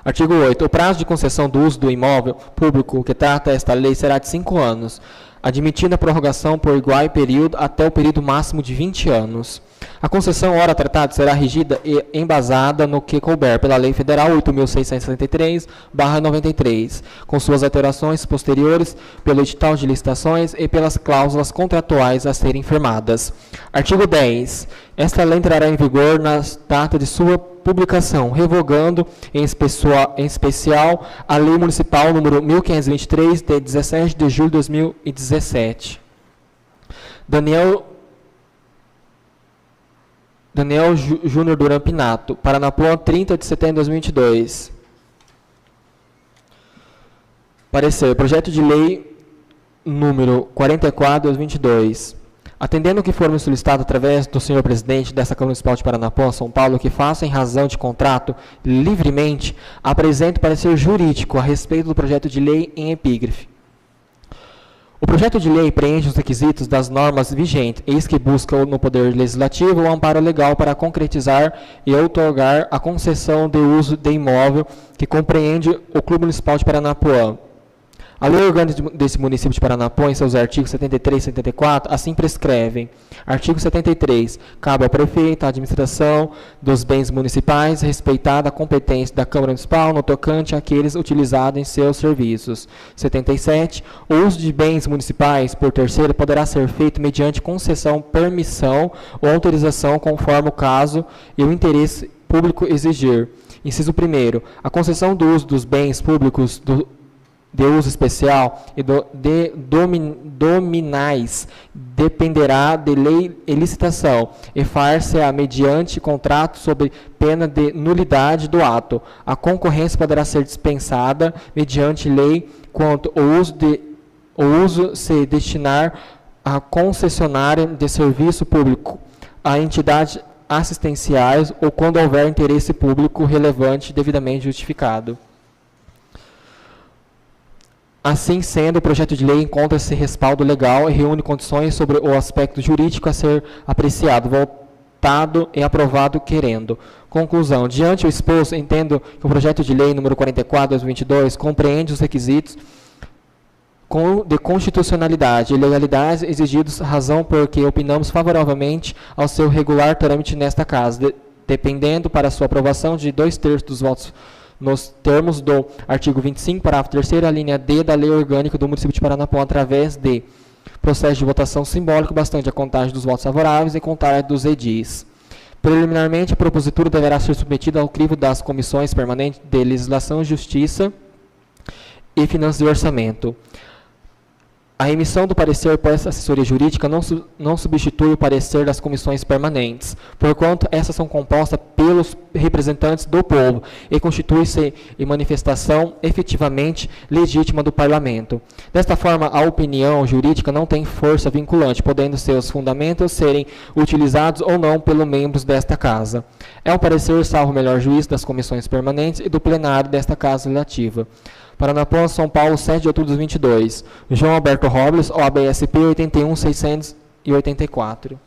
Artigo 8º. O prazo de concessão do uso do imóvel público que trata esta lei será de 5 anos, admitindo a prorrogação por igual período até o período máximo de 20 anos. A concessão, ora tratada, será regida e embasada no que couber pela Lei Federal 8.673/93, com suas alterações posteriores, pelo edital de licitações e pelas cláusulas contratuais a serem firmadas. Artigo 10. Esta lei entrará em vigor na data de sua publicação, revogando, em especial, a Lei Municipal número 1523, de 17 de julho de 2017. Daniel Júnior Duran Pinato, Paranapuã, 30 de setembro de 2022. Parecer. Projeto de lei número 44 de 2022. Atendendo o que for me solicitado através do senhor presidente dessa Câmara Municipal de Paranapuã, São Paulo, que faça em razão de contrato livremente, apresento parecer jurídico a respeito do projeto de lei em epígrafe. O projeto de lei preenche os requisitos das normas vigentes, eis que busca no Poder Legislativo o amparo legal para concretizar e outorgar a concessão de uso de imóvel que compreende o Clube Municipal de Paranapuã. A Lei Orgânica desse município de Paranapuã, em seus artigos 73 e 74, assim prescrevem. Artigo 73. Cabe ao prefeito a administração dos bens municipais, respeitada a competência da Câmara Municipal no tocante àqueles utilizados em seus serviços. 77. O uso de bens municipais por terceiro poderá ser feito mediante concessão, permissão ou autorização, conforme o caso e o interesse público exigir. Inciso 1º. A concessão do uso dos bens públicos de uso especial e dominais dependerá de lei e licitação e far-se-á mediante contrato sob pena de nulidade do ato. A concorrência poderá ser dispensada mediante lei quanto o uso se destinar à concessionária de serviço público, a entidades assistenciais ou quando houver interesse público relevante devidamente justificado. Assim sendo, o projeto de lei encontra-se respaldo legal e reúne condições sobre o aspecto jurídico a ser apreciado, votado e aprovado querendo. Conclusão. Diante o exposto, entendo que o projeto de lei número 44, 2022, compreende os requisitos de constitucionalidade e legalidade exigidos, razão porque opinamos favoravelmente ao seu regular trâmite nesta Casa, dependendo para sua aprovação de 2/3 dos votos nos termos do artigo 25, parágrafo 3º, a linha D da Lei Orgânica do Município de Paranapuã, através de processo de votação simbólico, bastante a contagem dos votos favoráveis e contagem dos edis. Preliminarmente, a propositura deverá ser submetida ao crivo das comissões permanentes de Legislação, Justiça e Finanças e Orçamento. A emissão do parecer por essa assessoria jurídica não substitui o parecer das comissões permanentes, porquanto essas são compostas pelos representantes do povo e constitui-se em manifestação efetivamente legítima do Parlamento. Desta forma, a opinião jurídica não tem força vinculante, podendo seus fundamentos serem utilizados ou não pelos membros desta Casa. É um parecer salvo o melhor juízo das comissões permanentes e do plenário desta Casa Legislativa. Paranapuã, São Paulo, 7 de outubro de 2022. João Alberto Robles, OABSP 81684.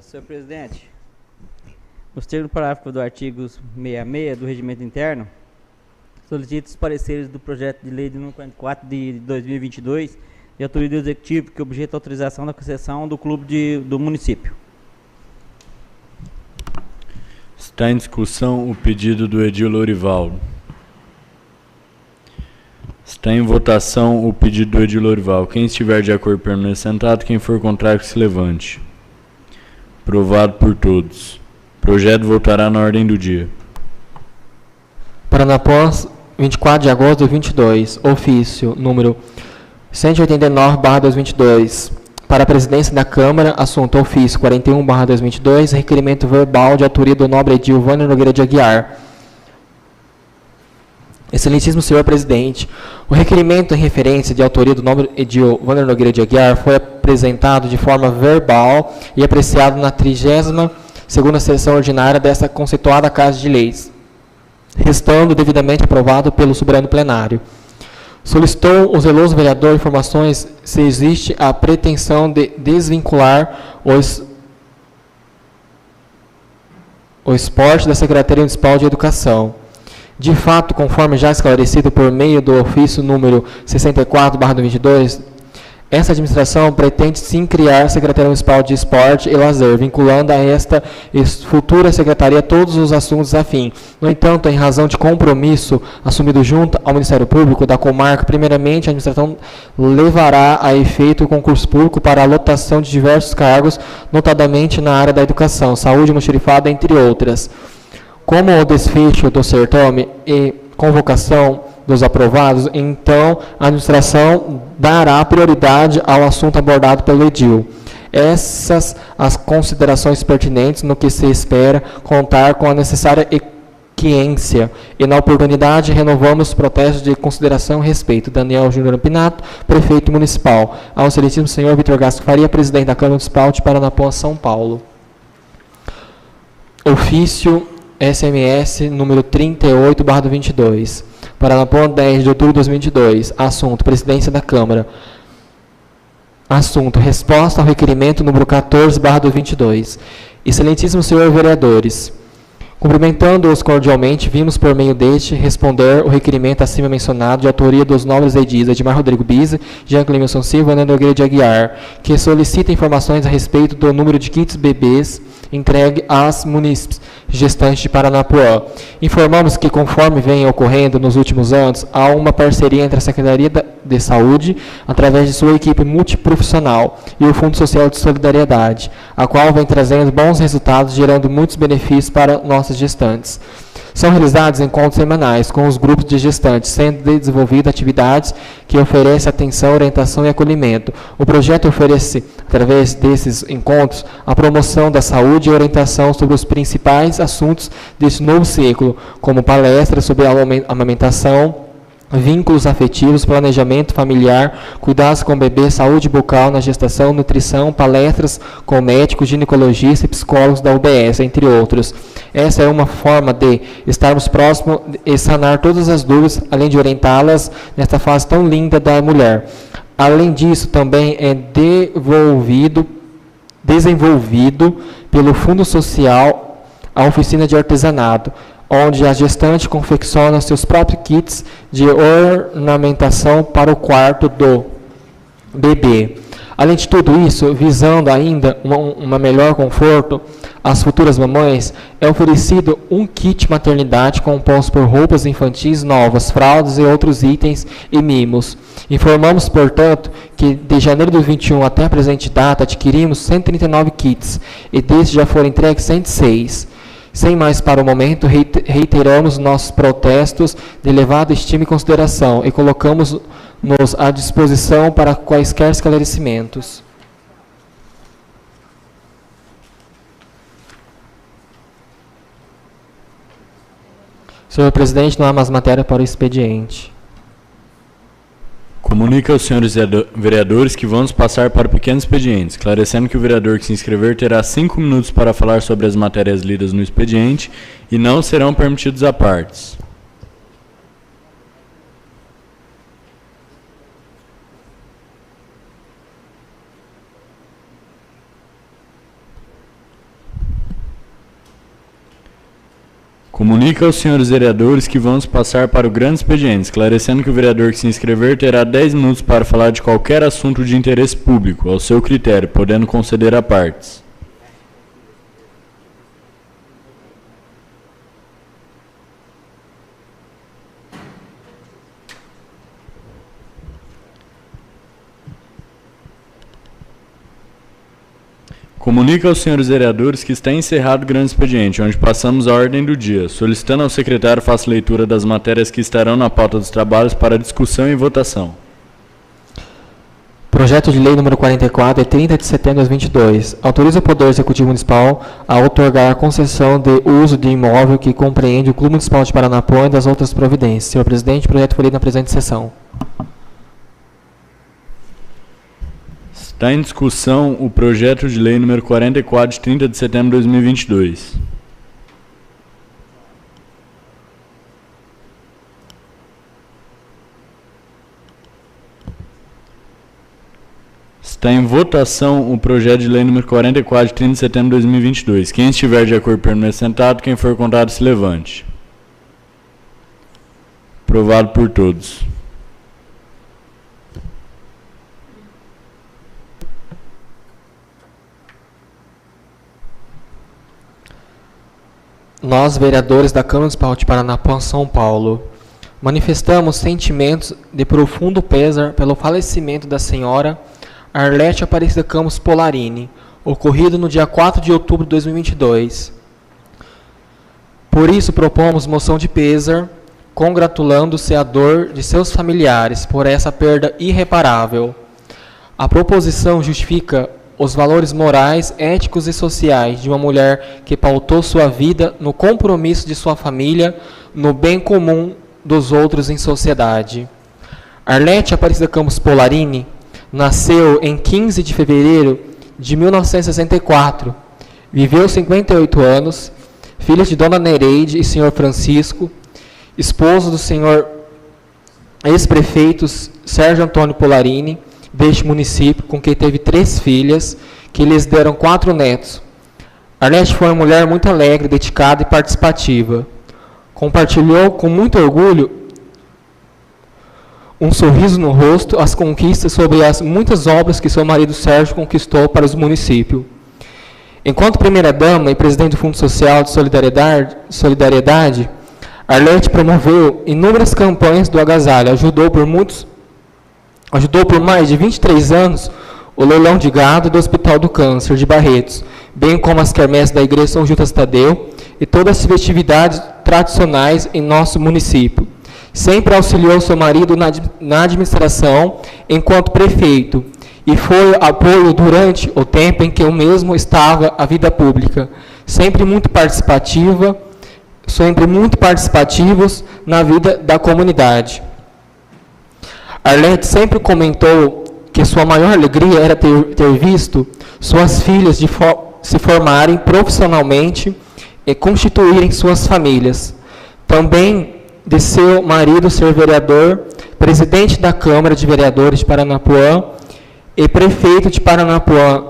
Senhor presidente, nos termos do parágrafo do artigo 66 do Regimento Interno, solicito os pareceres do projeto de lei de número 44 de 2022, de autoria do Executivo, que objeta a autorização da concessão do clube do município. Está em discussão o pedido do edil Lorivaldo. Está em votação o pedido do edil Lorivaldo. Quem estiver de acordo permaneça sentado, quem for contrário que se levante. Aprovado por todos. Projeto voltará na ordem do dia. Paranapuã, 24 de agosto de 2022. Ofício número 189/2022. Para a presidência da Câmara, assunto ofício 41/2022, requerimento verbal de autoria do nobre edil Vânia Nogueira de Aguiar. Excelentíssimo senhor presidente, o requerimento em referência de autoria do nobre edil Vânia Nogueira de Aguiar foi apresentado de forma verbal e apreciado na 32ª sessão ordinária desta conceituada Casa de Leis, restando devidamente aprovado pelo soberano plenário. Solicitou o zeloso vereador informações se existe a pretensão de desvincular o esporte da Secretaria Municipal de Educação. De fato, conforme já esclarecido por meio do ofício número 64/2022, essa administração pretende sim criar a Secretaria Municipal de Esporte e Lazer, vinculando a esta futura secretaria todos os assuntos afins. No entanto, em razão de compromisso assumido junto ao Ministério Público da comarca, primeiramente a administração levará a efeito o concurso público para a lotação de diversos cargos, notadamente na área da educação, saúde, almoxarifado, entre outras. Como o desfecho do certame e convocação dos aprovados, então a administração dará prioridade ao assunto abordado pelo edil. Essas as considerações pertinentes no que se espera contar com a necessária equiência e na oportunidade renovamos os protestos de consideração e respeito. Daniel Júnior Pinato, prefeito municipal. Ao excelentíssimo senhor Vitor Gasco Faria, presidente da Câmara Municipal de Paranapuã, São Paulo. Ofício SMS número 38/22. Paranapuã, 10 de outubro de 2022. Assunto: Presidência da Câmara. Assunto: Resposta ao requerimento número 14/22. Excelentíssimos senhores vereadores, cumprimentando-os cordialmente, vimos por meio deste responder o requerimento acima mencionado de autoria dos nobres edis Edmar Rodrigo Bize, Jean Clemilson Silva e Ana Nogueira de Aguiar, que solicita informações a respeito do número de kits bebês entregue às munícipes gestantes de Paranapuã. Informamos que, conforme vem ocorrendo nos últimos anos, há uma parceria entre a Secretaria de Saúde, através de sua equipe multiprofissional, e o Fundo Social de Solidariedade, a qual vem trazendo bons resultados, gerando muitos benefícios para nossas gestantes. São realizados encontros semanais com os grupos de gestantes, sendo desenvolvidas atividades que oferecem atenção, orientação e acolhimento. O projeto oferece, através desses encontros, a promoção da saúde e orientação sobre os principais assuntos desse novo ciclo, como palestras sobre a amamentação, vínculos afetivos, planejamento familiar, cuidados com o bebê, saúde bucal na gestação, nutrição, palestras com médicos, ginecologistas e psicólogos da UBS, entre outros. Essa é uma forma de estarmos próximos e sanar todas as dúvidas, além de orientá-las nesta fase tão linda da mulher. Além disso, também é desenvolvido pelo Fundo Social a oficina de artesanato, onde a gestante confecciona seus próprios kits de ornamentação para o quarto do bebê. Além de tudo isso, visando ainda um melhor conforto às futuras mamães, é oferecido um kit maternidade composto por roupas infantis novas, fraldas e outros itens e mimos. Informamos, portanto, que de janeiro de 2021 até a presente data adquirimos 139 kits e desses já foram entregues 106. Sem mais para o momento, reiteramos nossos protestos de elevada estima e consideração e colocamos-nos à disposição para quaisquer esclarecimentos. Senhor presidente, não há mais matéria para o expediente. Comunica aos senhores vereadores que vamos passar para o pequeno expediente, esclarecendo que o vereador que se inscrever terá 5 minutos para falar sobre as matérias lidas no expediente e não serão permitidos apartes. Comunica aos senhores vereadores que vamos passar para o grande expediente, esclarecendo que o vereador que se inscrever terá 10 minutos para falar de qualquer assunto de interesse público, ao seu critério, podendo conceder apartes. Comunica aos senhores vereadores que está encerrado o grande expediente, onde passamos a ordem do dia, solicitando ao secretário faça leitura das matérias que estarão na pauta dos trabalhos para discussão e votação. Projeto de lei número 44, de 30 de setembro de 2022, autoriza o Poder Executivo Municipal a outorgar a concessão de uso de imóvel que compreende o Clube Municipal de Paranapuã e das outras providências. Senhor presidente, o projeto foi lido na presente sessão. Está em discussão o projeto de lei número 44, de 30 de setembro de 2022. Está em votação o projeto de lei número 44, de 30 de setembro de 2022. Quem estiver de acordo, permaneça sentado. Quem for contrário, se levante. Aprovado por todos. Nós, vereadores da Câmara Municipal de Paranapuã, São Paulo, manifestamos sentimentos de profundo pesar pelo falecimento da senhora Arlete Aparecida Campos Polarini, ocorrido no dia 4 de outubro de 2022. Por isso, propomos moção de pesar, congratulando-se a dor de seus familiares por essa perda irreparável. A proposição justifica os valores morais, éticos e sociais de uma mulher que pautou sua vida no compromisso de sua família, no bem comum dos outros em sociedade. Arlete Aparecida Campos Polarini nasceu em 15 de fevereiro de 1964. Viveu 58 anos, filha de Dona Nereide e Senhor Francisco, esposo do senhor ex-prefeito Sérgio Antônio Polarini, deste município, com quem teve 3 filhas, que lhes deram 4 netos. Arlete foi uma mulher muito alegre, dedicada e participativa. Compartilhou com muito orgulho, um sorriso no rosto, as conquistas sobre as muitas obras que seu marido Sérgio conquistou para os municípios. Enquanto primeira-dama e presidente do Fundo Social de Solidariedade, Arlete promoveu inúmeras campanhas do agasalho, ajudou por mais de 23 anos o leilão de gado do Hospital do Câncer de Barretos, bem como as quermesses da Igreja São Judas Tadeu e todas as festividades tradicionais em nosso município. Sempre auxiliou seu marido na administração enquanto prefeito e foi apoio durante o tempo em que o mesmo estava à vida pública, sempre muito participativos na vida da comunidade. Arlete sempre comentou que sua maior alegria era ter visto suas filhas se formarem profissionalmente e constituírem suas famílias. Também de seu marido ser vereador, presidente da Câmara de Vereadores de Paranapuã e prefeito de Paranapuã.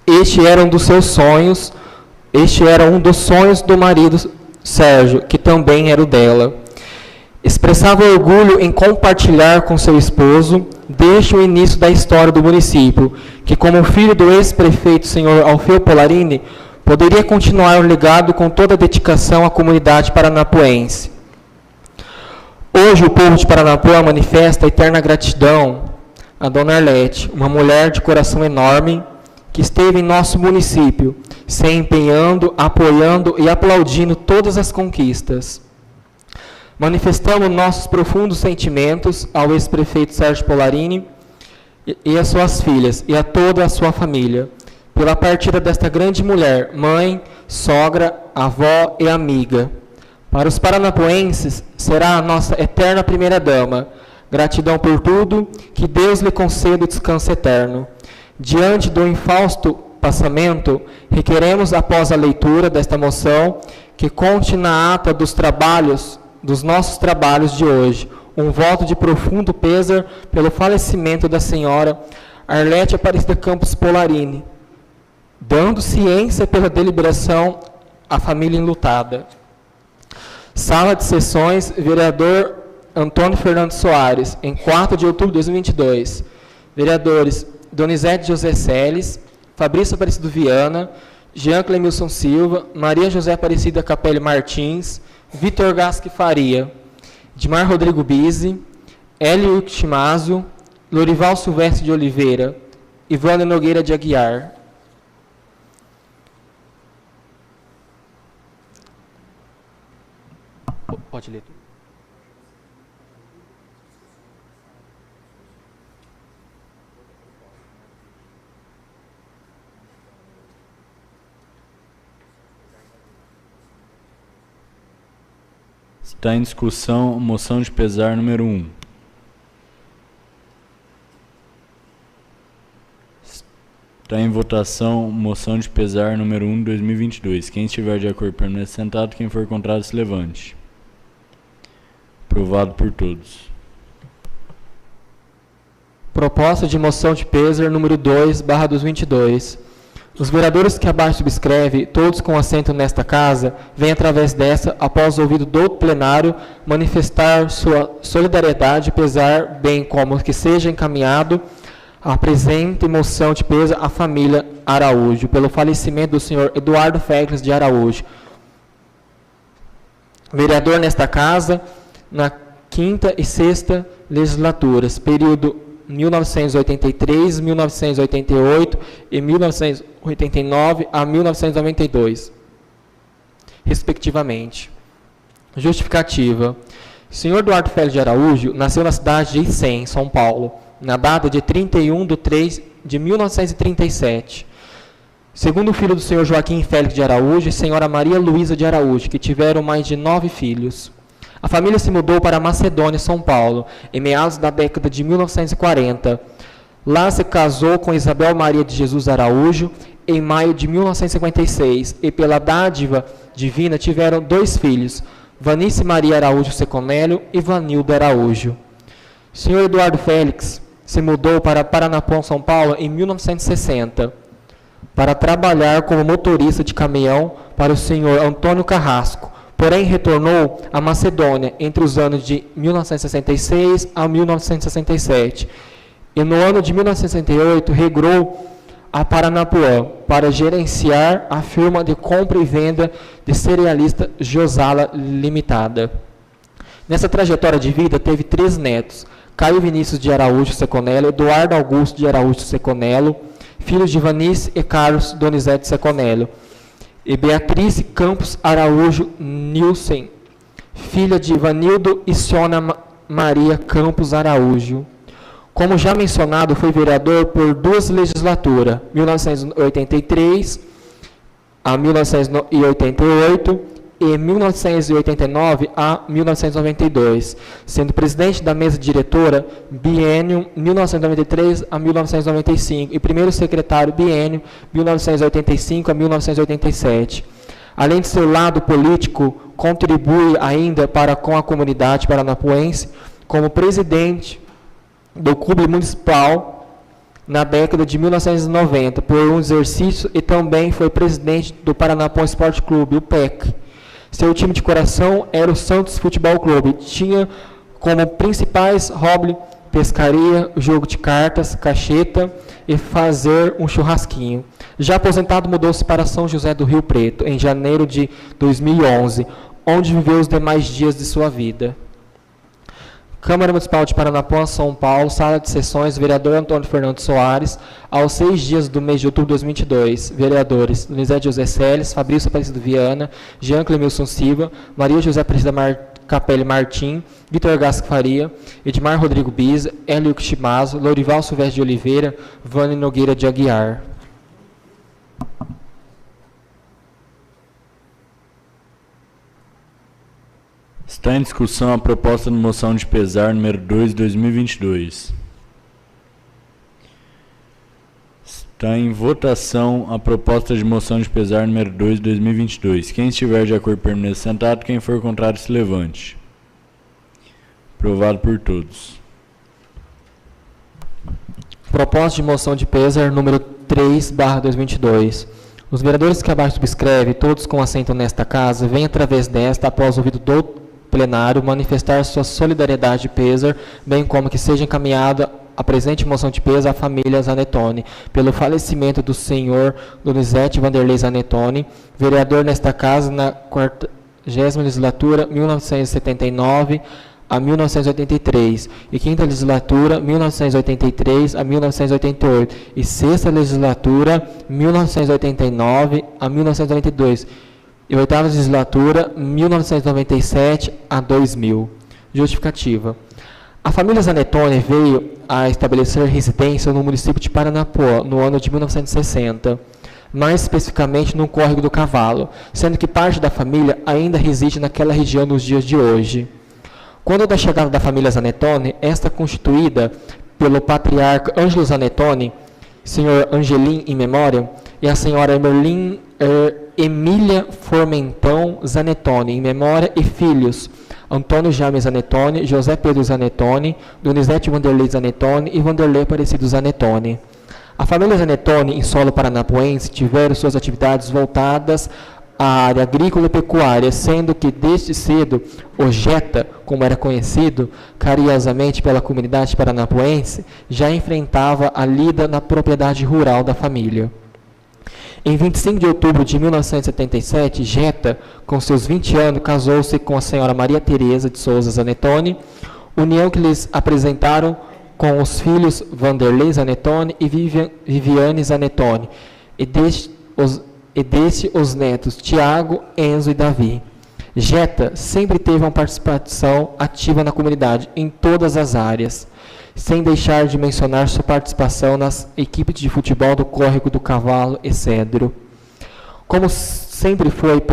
Este era um dos sonhos do marido Sérgio, que também era o dela. Expressava orgulho em compartilhar com seu esposo desde o início da história do município, que como filho do ex-prefeito senhor Alfeu Polarini, poderia continuar o legado com toda a dedicação à comunidade paranapoense. Hoje o povo de Paranapuã manifesta a eterna gratidão a Dona Arlete, uma mulher de coração enorme, que esteve em nosso município, se empenhando, apoiando e aplaudindo todas as conquistas. Manifestamos nossos profundos sentimentos ao ex-prefeito Sérgio Polarini e às suas filhas e a toda a sua família, pela partida desta grande mulher, mãe, sogra, avó e amiga. Para os paranapoenses, será a nossa eterna primeira-dama. Gratidão por tudo, que Deus lhe conceda o descanso eterno. Diante do infausto passamento, requeremos, após a leitura desta moção, que conte na ata dos nossos trabalhos de hoje, um voto de profundo pesar pelo falecimento da senhora Arlete Aparecida Campos Polarini, dando ciência pela deliberação à família enlutada. Sala de sessões, vereador Antônio Fernando Soares, em 4 de outubro de 2022. Vereadores Donizete José Celes, Fabrício Aparecido Viana, Jean Clemilson Silva, Maria José Aparecida Capelli Martins, Vitor Gasque Faria, Dimar Rodrigo Bizzi, Hélio Chimazo, Lorival Silvestre de Oliveira, Ivana Nogueira de Aguiar. Pode ler. Está em discussão moção de pesar número 1. Está em votação moção de pesar número 1 de 2022. Quem estiver de acordo permanece sentado, quem for contrário se levante. Aprovado por todos. Proposta de moção de pesar número 2/2022. Os vereadores que abaixo subscreve, todos com assento nesta casa, vêm através dessa, após o ouvido do plenário, manifestar sua solidariedade e pesar, bem como que seja encaminhado a presente moção de pesar à família Araújo, pelo falecimento do senhor Eduardo Félix de Araújo, vereador nesta casa, na 5ª e 6ª legislaturas, período 1983, 1988 e 1989 a 1992, respectivamente. Justificativa. O senhor Eduardo Félix de Araújo nasceu na cidade de Icém, São Paulo, na data de 31 de 3 de 1937. Segundo filho do senhor Joaquim Félix de Araújo e senhora Maria Luísa de Araújo, que tiveram mais de 9 filhos. A família se mudou para Macedônia, São Paulo, em meados da década de 1940. Lá se casou com Isabel Maria de Jesus Araújo em maio de 1956 e, pela dádiva divina, tiveram 2 filhos, Vanice Maria Araújo Seconello e Vanildo Araújo. O senhor Eduardo Félix se mudou para Paranapuã, São Paulo, em 1960, para trabalhar como motorista de caminhão para o senhor Antônio Carrasco. Porém, retornou à Macedônia entre os anos de 1966 a 1967. E no ano de 1968, regrou a Paranapuã para gerenciar a firma de compra e venda de cerealista Josala Limitada. Nessa trajetória de vida, teve 3 netos, Caio Vinícius de Araújo Seconello, Eduardo Augusto de Araújo Seconello, filhos de Vanice e Carlos Donizete Seconello, e Beatriz Campos Araújo Nilsen, filha de Vanildo e Siona Maria Campos Araújo. Como já mencionado, foi vereador por 2 legislaturas, 1983 a 1988 e 1989 a 1992, sendo presidente da mesa diretora biênio 1993 a 1995 e primeiro secretário biênio 1985 a 1987. Além de seu lado político, contribui ainda para com a comunidade paranapuense como presidente do Clube Municipal na década de 1990, por um exercício, e também foi presidente do Paranapuã Esporte Clube, o PEC, Seu time de coração era o Santos Futebol Clube. Tinha como principais hobby pescaria, jogo de cartas, cacheta e fazer um churrasquinho. Já aposentado, mudou-se para São José do Rio Preto, em janeiro de 2011, onde viveu os demais dias de sua vida. Câmara Municipal de Paranapuã, São Paulo, Sala de Sessões, vereador Antônio Fernando Soares, aos 6 dias do mês de outubro de 2022, vereadores Donizete José Celes, Fabrício Aparecido Viana, Jean Clemilson Silva, Maria José Aparecida Capelli Martim, Vitor Gasco Faria, Edmar Rodrigo Biza, Hélio Chimazo, Lourival Silvestre de Oliveira, Vânia Nogueira de Aguiar. Está em discussão a proposta de moção de pesar número 2 de 2022. Está em votação a proposta de moção de pesar número 2 de 2022. Quem estiver de acordo permaneça sentado, quem for contrário se levante. Aprovado por todos. Proposta de moção de pesar número 3/2022. Os vereadores que abaixo subscrevem, todos com assento nesta casa, vêm através desta, após o ouvido do plenário, manifestar sua solidariedade e pesar, bem como que seja encaminhada a presente moção de pesar à família Zanettoni, pelo falecimento do senhor Donizete Vanderlei Zanettoni, vereador nesta casa na 40ª legislatura 1979 a 1983, e 5ª legislatura 1983 a 1988, e 6ª legislatura 1989 a 1992, e 8ª legislatura 1997 a 2000. Justificativa. A família Zanettoni veio a estabelecer residência no município de Paranapuã no ano de 1960, mais especificamente no Córrego do Cavalo, sendo que parte da família ainda reside naquela região nos dias de hoje. Quando da chegada da família Zanettoni, esta constituída pelo patriarca Ângelo Zanettoni, senhor Angelim em memória, e a senhora Emília Formentão Zanettoni em memória, e filhos Antônio Jaime Zanettoni, José Pedro Zanettoni, Donizete Vanderlei Zanettoni e Vanderlei Aparecido Zanettoni. A família Zanettoni, em solo paranapuense, tiveram suas atividades voltadas à área agrícola e pecuária, sendo que desde cedo o Jeta, como era conhecido carinhosamente pela comunidade paranapuense, já enfrentava a lida na propriedade rural da família. Em 25 de outubro de 1977, Jeta, com seus 20 anos, casou-se com a senhora Maria Tereza de Souza Zanettoni, união que lhes apresentaram com os filhos Vanderlei Zanettoni e Viviane Zanettoni, e desse os netos Tiago, Enzo e Davi. Jeta sempre teve uma participação ativa na comunidade, em todas as áreas, sem deixar de mencionar sua participação nas equipes de futebol do Córrego do Cavalo e Cedro. Como sempre foi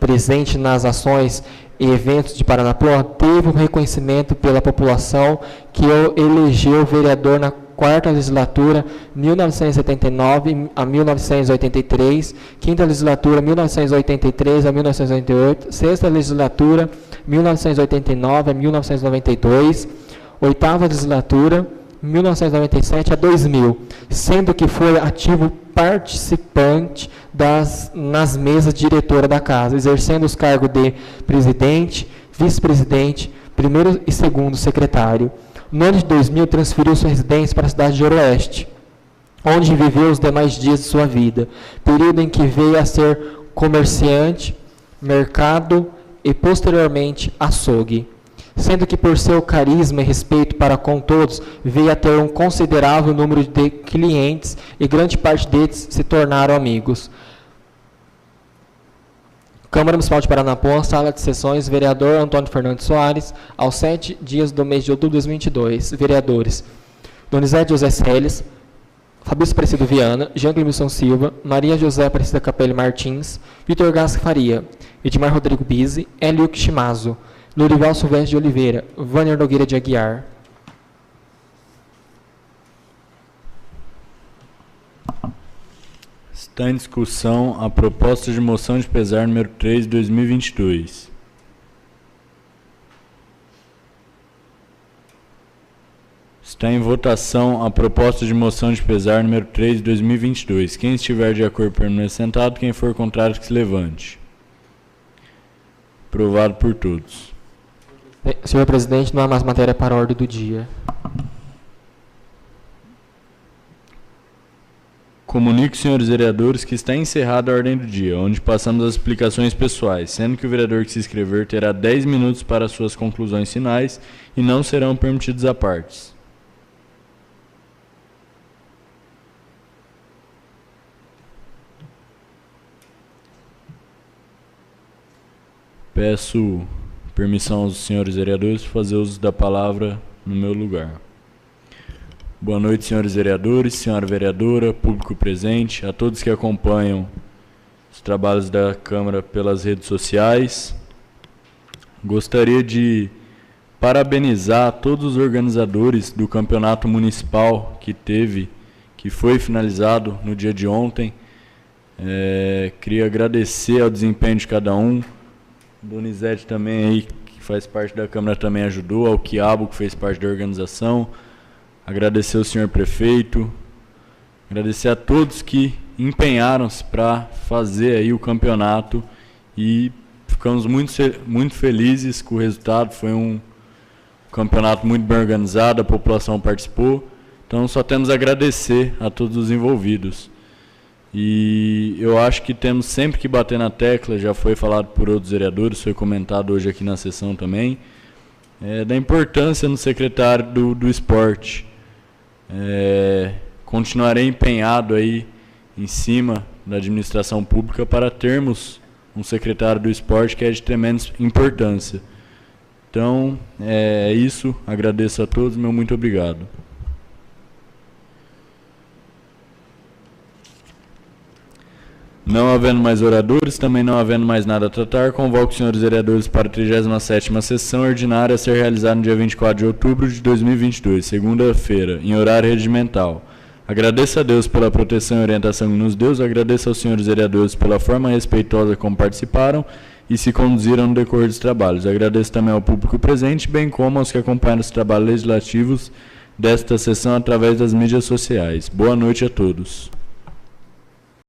presente nas ações e eventos de Paranapuã, teve um reconhecimento pela população que o elegeu vereador na 4ª legislatura 1979 a 1983, 5ª legislatura 1983 a 1988, 6ª legislatura 1989 a 1992, 8ª legislatura 1997 a 2000, sendo que foi ativo participante nas mesas diretora da casa, exercendo os cargos de presidente, vice-presidente, primeiro e segundo secretário. No ano de 2000, transferiu sua residência para a cidade de Oeste, onde viveu os demais dias de sua vida, período em que veio a ser comerciante, mercado e, posteriormente, açougue. Sendo que, por seu carisma e respeito para com todos, veio a ter um considerável número de clientes e grande parte deles se tornaram amigos. Câmara Municipal de Paranapuã, Sala de Sessões, vereador Antônio Fernando Soares, aos 7 dias do mês de outubro de 2022. Vereadores Donizete José Celes, Fabrício Aparecido Viana, Jean Clemilson Silva, Maria José Aparecida Capelli Martins, Vitor Gasco Faria, Edmar Rodrigo Bize, Hélio Chimazo, Lourival Silvestre de Oliveira, Vânia Nogueira de Aguiar. Está em discussão a proposta de moção de pesar número 3 de 2022. Está em votação a proposta de moção de pesar número 3 de 2022. Quem estiver de acordo permaneça sentado, quem for contrário que se levante. Aprovado por todos. Senhor presidente, não há mais matéria para a ordem do dia. Comunico, senhores vereadores, que está encerrada a ordem do dia, onde passamos às explicações pessoais, sendo que o vereador que se inscrever terá 10 minutos para suas conclusões finais e não serão permitidos apartes. Peço permissão aos senhores vereadores para fazer uso da palavra no meu lugar. Boa noite, senhores vereadores, senhora vereadora, público presente, a todos que acompanham os trabalhos da Câmara pelas redes sociais. Gostaria de parabenizar todos os organizadores do campeonato municipal que foi finalizado no dia de ontem. Queria agradecer ao desempenho de cada um. Donizete também aí, que faz parte da Câmara, também ajudou, ao Quiabo, que fez parte da organização. Agradecer ao senhor prefeito, agradecer a todos que empenharam-se para fazer aí o campeonato e ficamos muito felizes com o resultado. Foi um campeonato muito bem organizado, a população participou, então só temos a agradecer a todos os envolvidos. E eu acho que temos sempre que bater na tecla, já foi falado por outros vereadores, foi comentado hoje aqui na sessão também, da importância no secretário do esporte. Continuarei empenhado aí em cima da administração pública para termos um secretário do esporte que é de tremenda importância. Então, é isso, agradeço a todos, meu muito obrigado. Não havendo mais oradores, também não havendo mais nada a tratar, convoco os senhores vereadores para a 37ª sessão ordinária a ser realizada no dia 24 de outubro de 2022, segunda-feira, em horário regimental. Agradeço a Deus pela proteção e orientação que nos deu, agradeço aos senhores vereadores pela forma respeitosa como participaram e se conduziram no decorrer dos trabalhos. Agradeço também ao público presente, bem como aos que acompanham os trabalhos legislativos desta sessão através das mídias sociais. Boa noite a todos.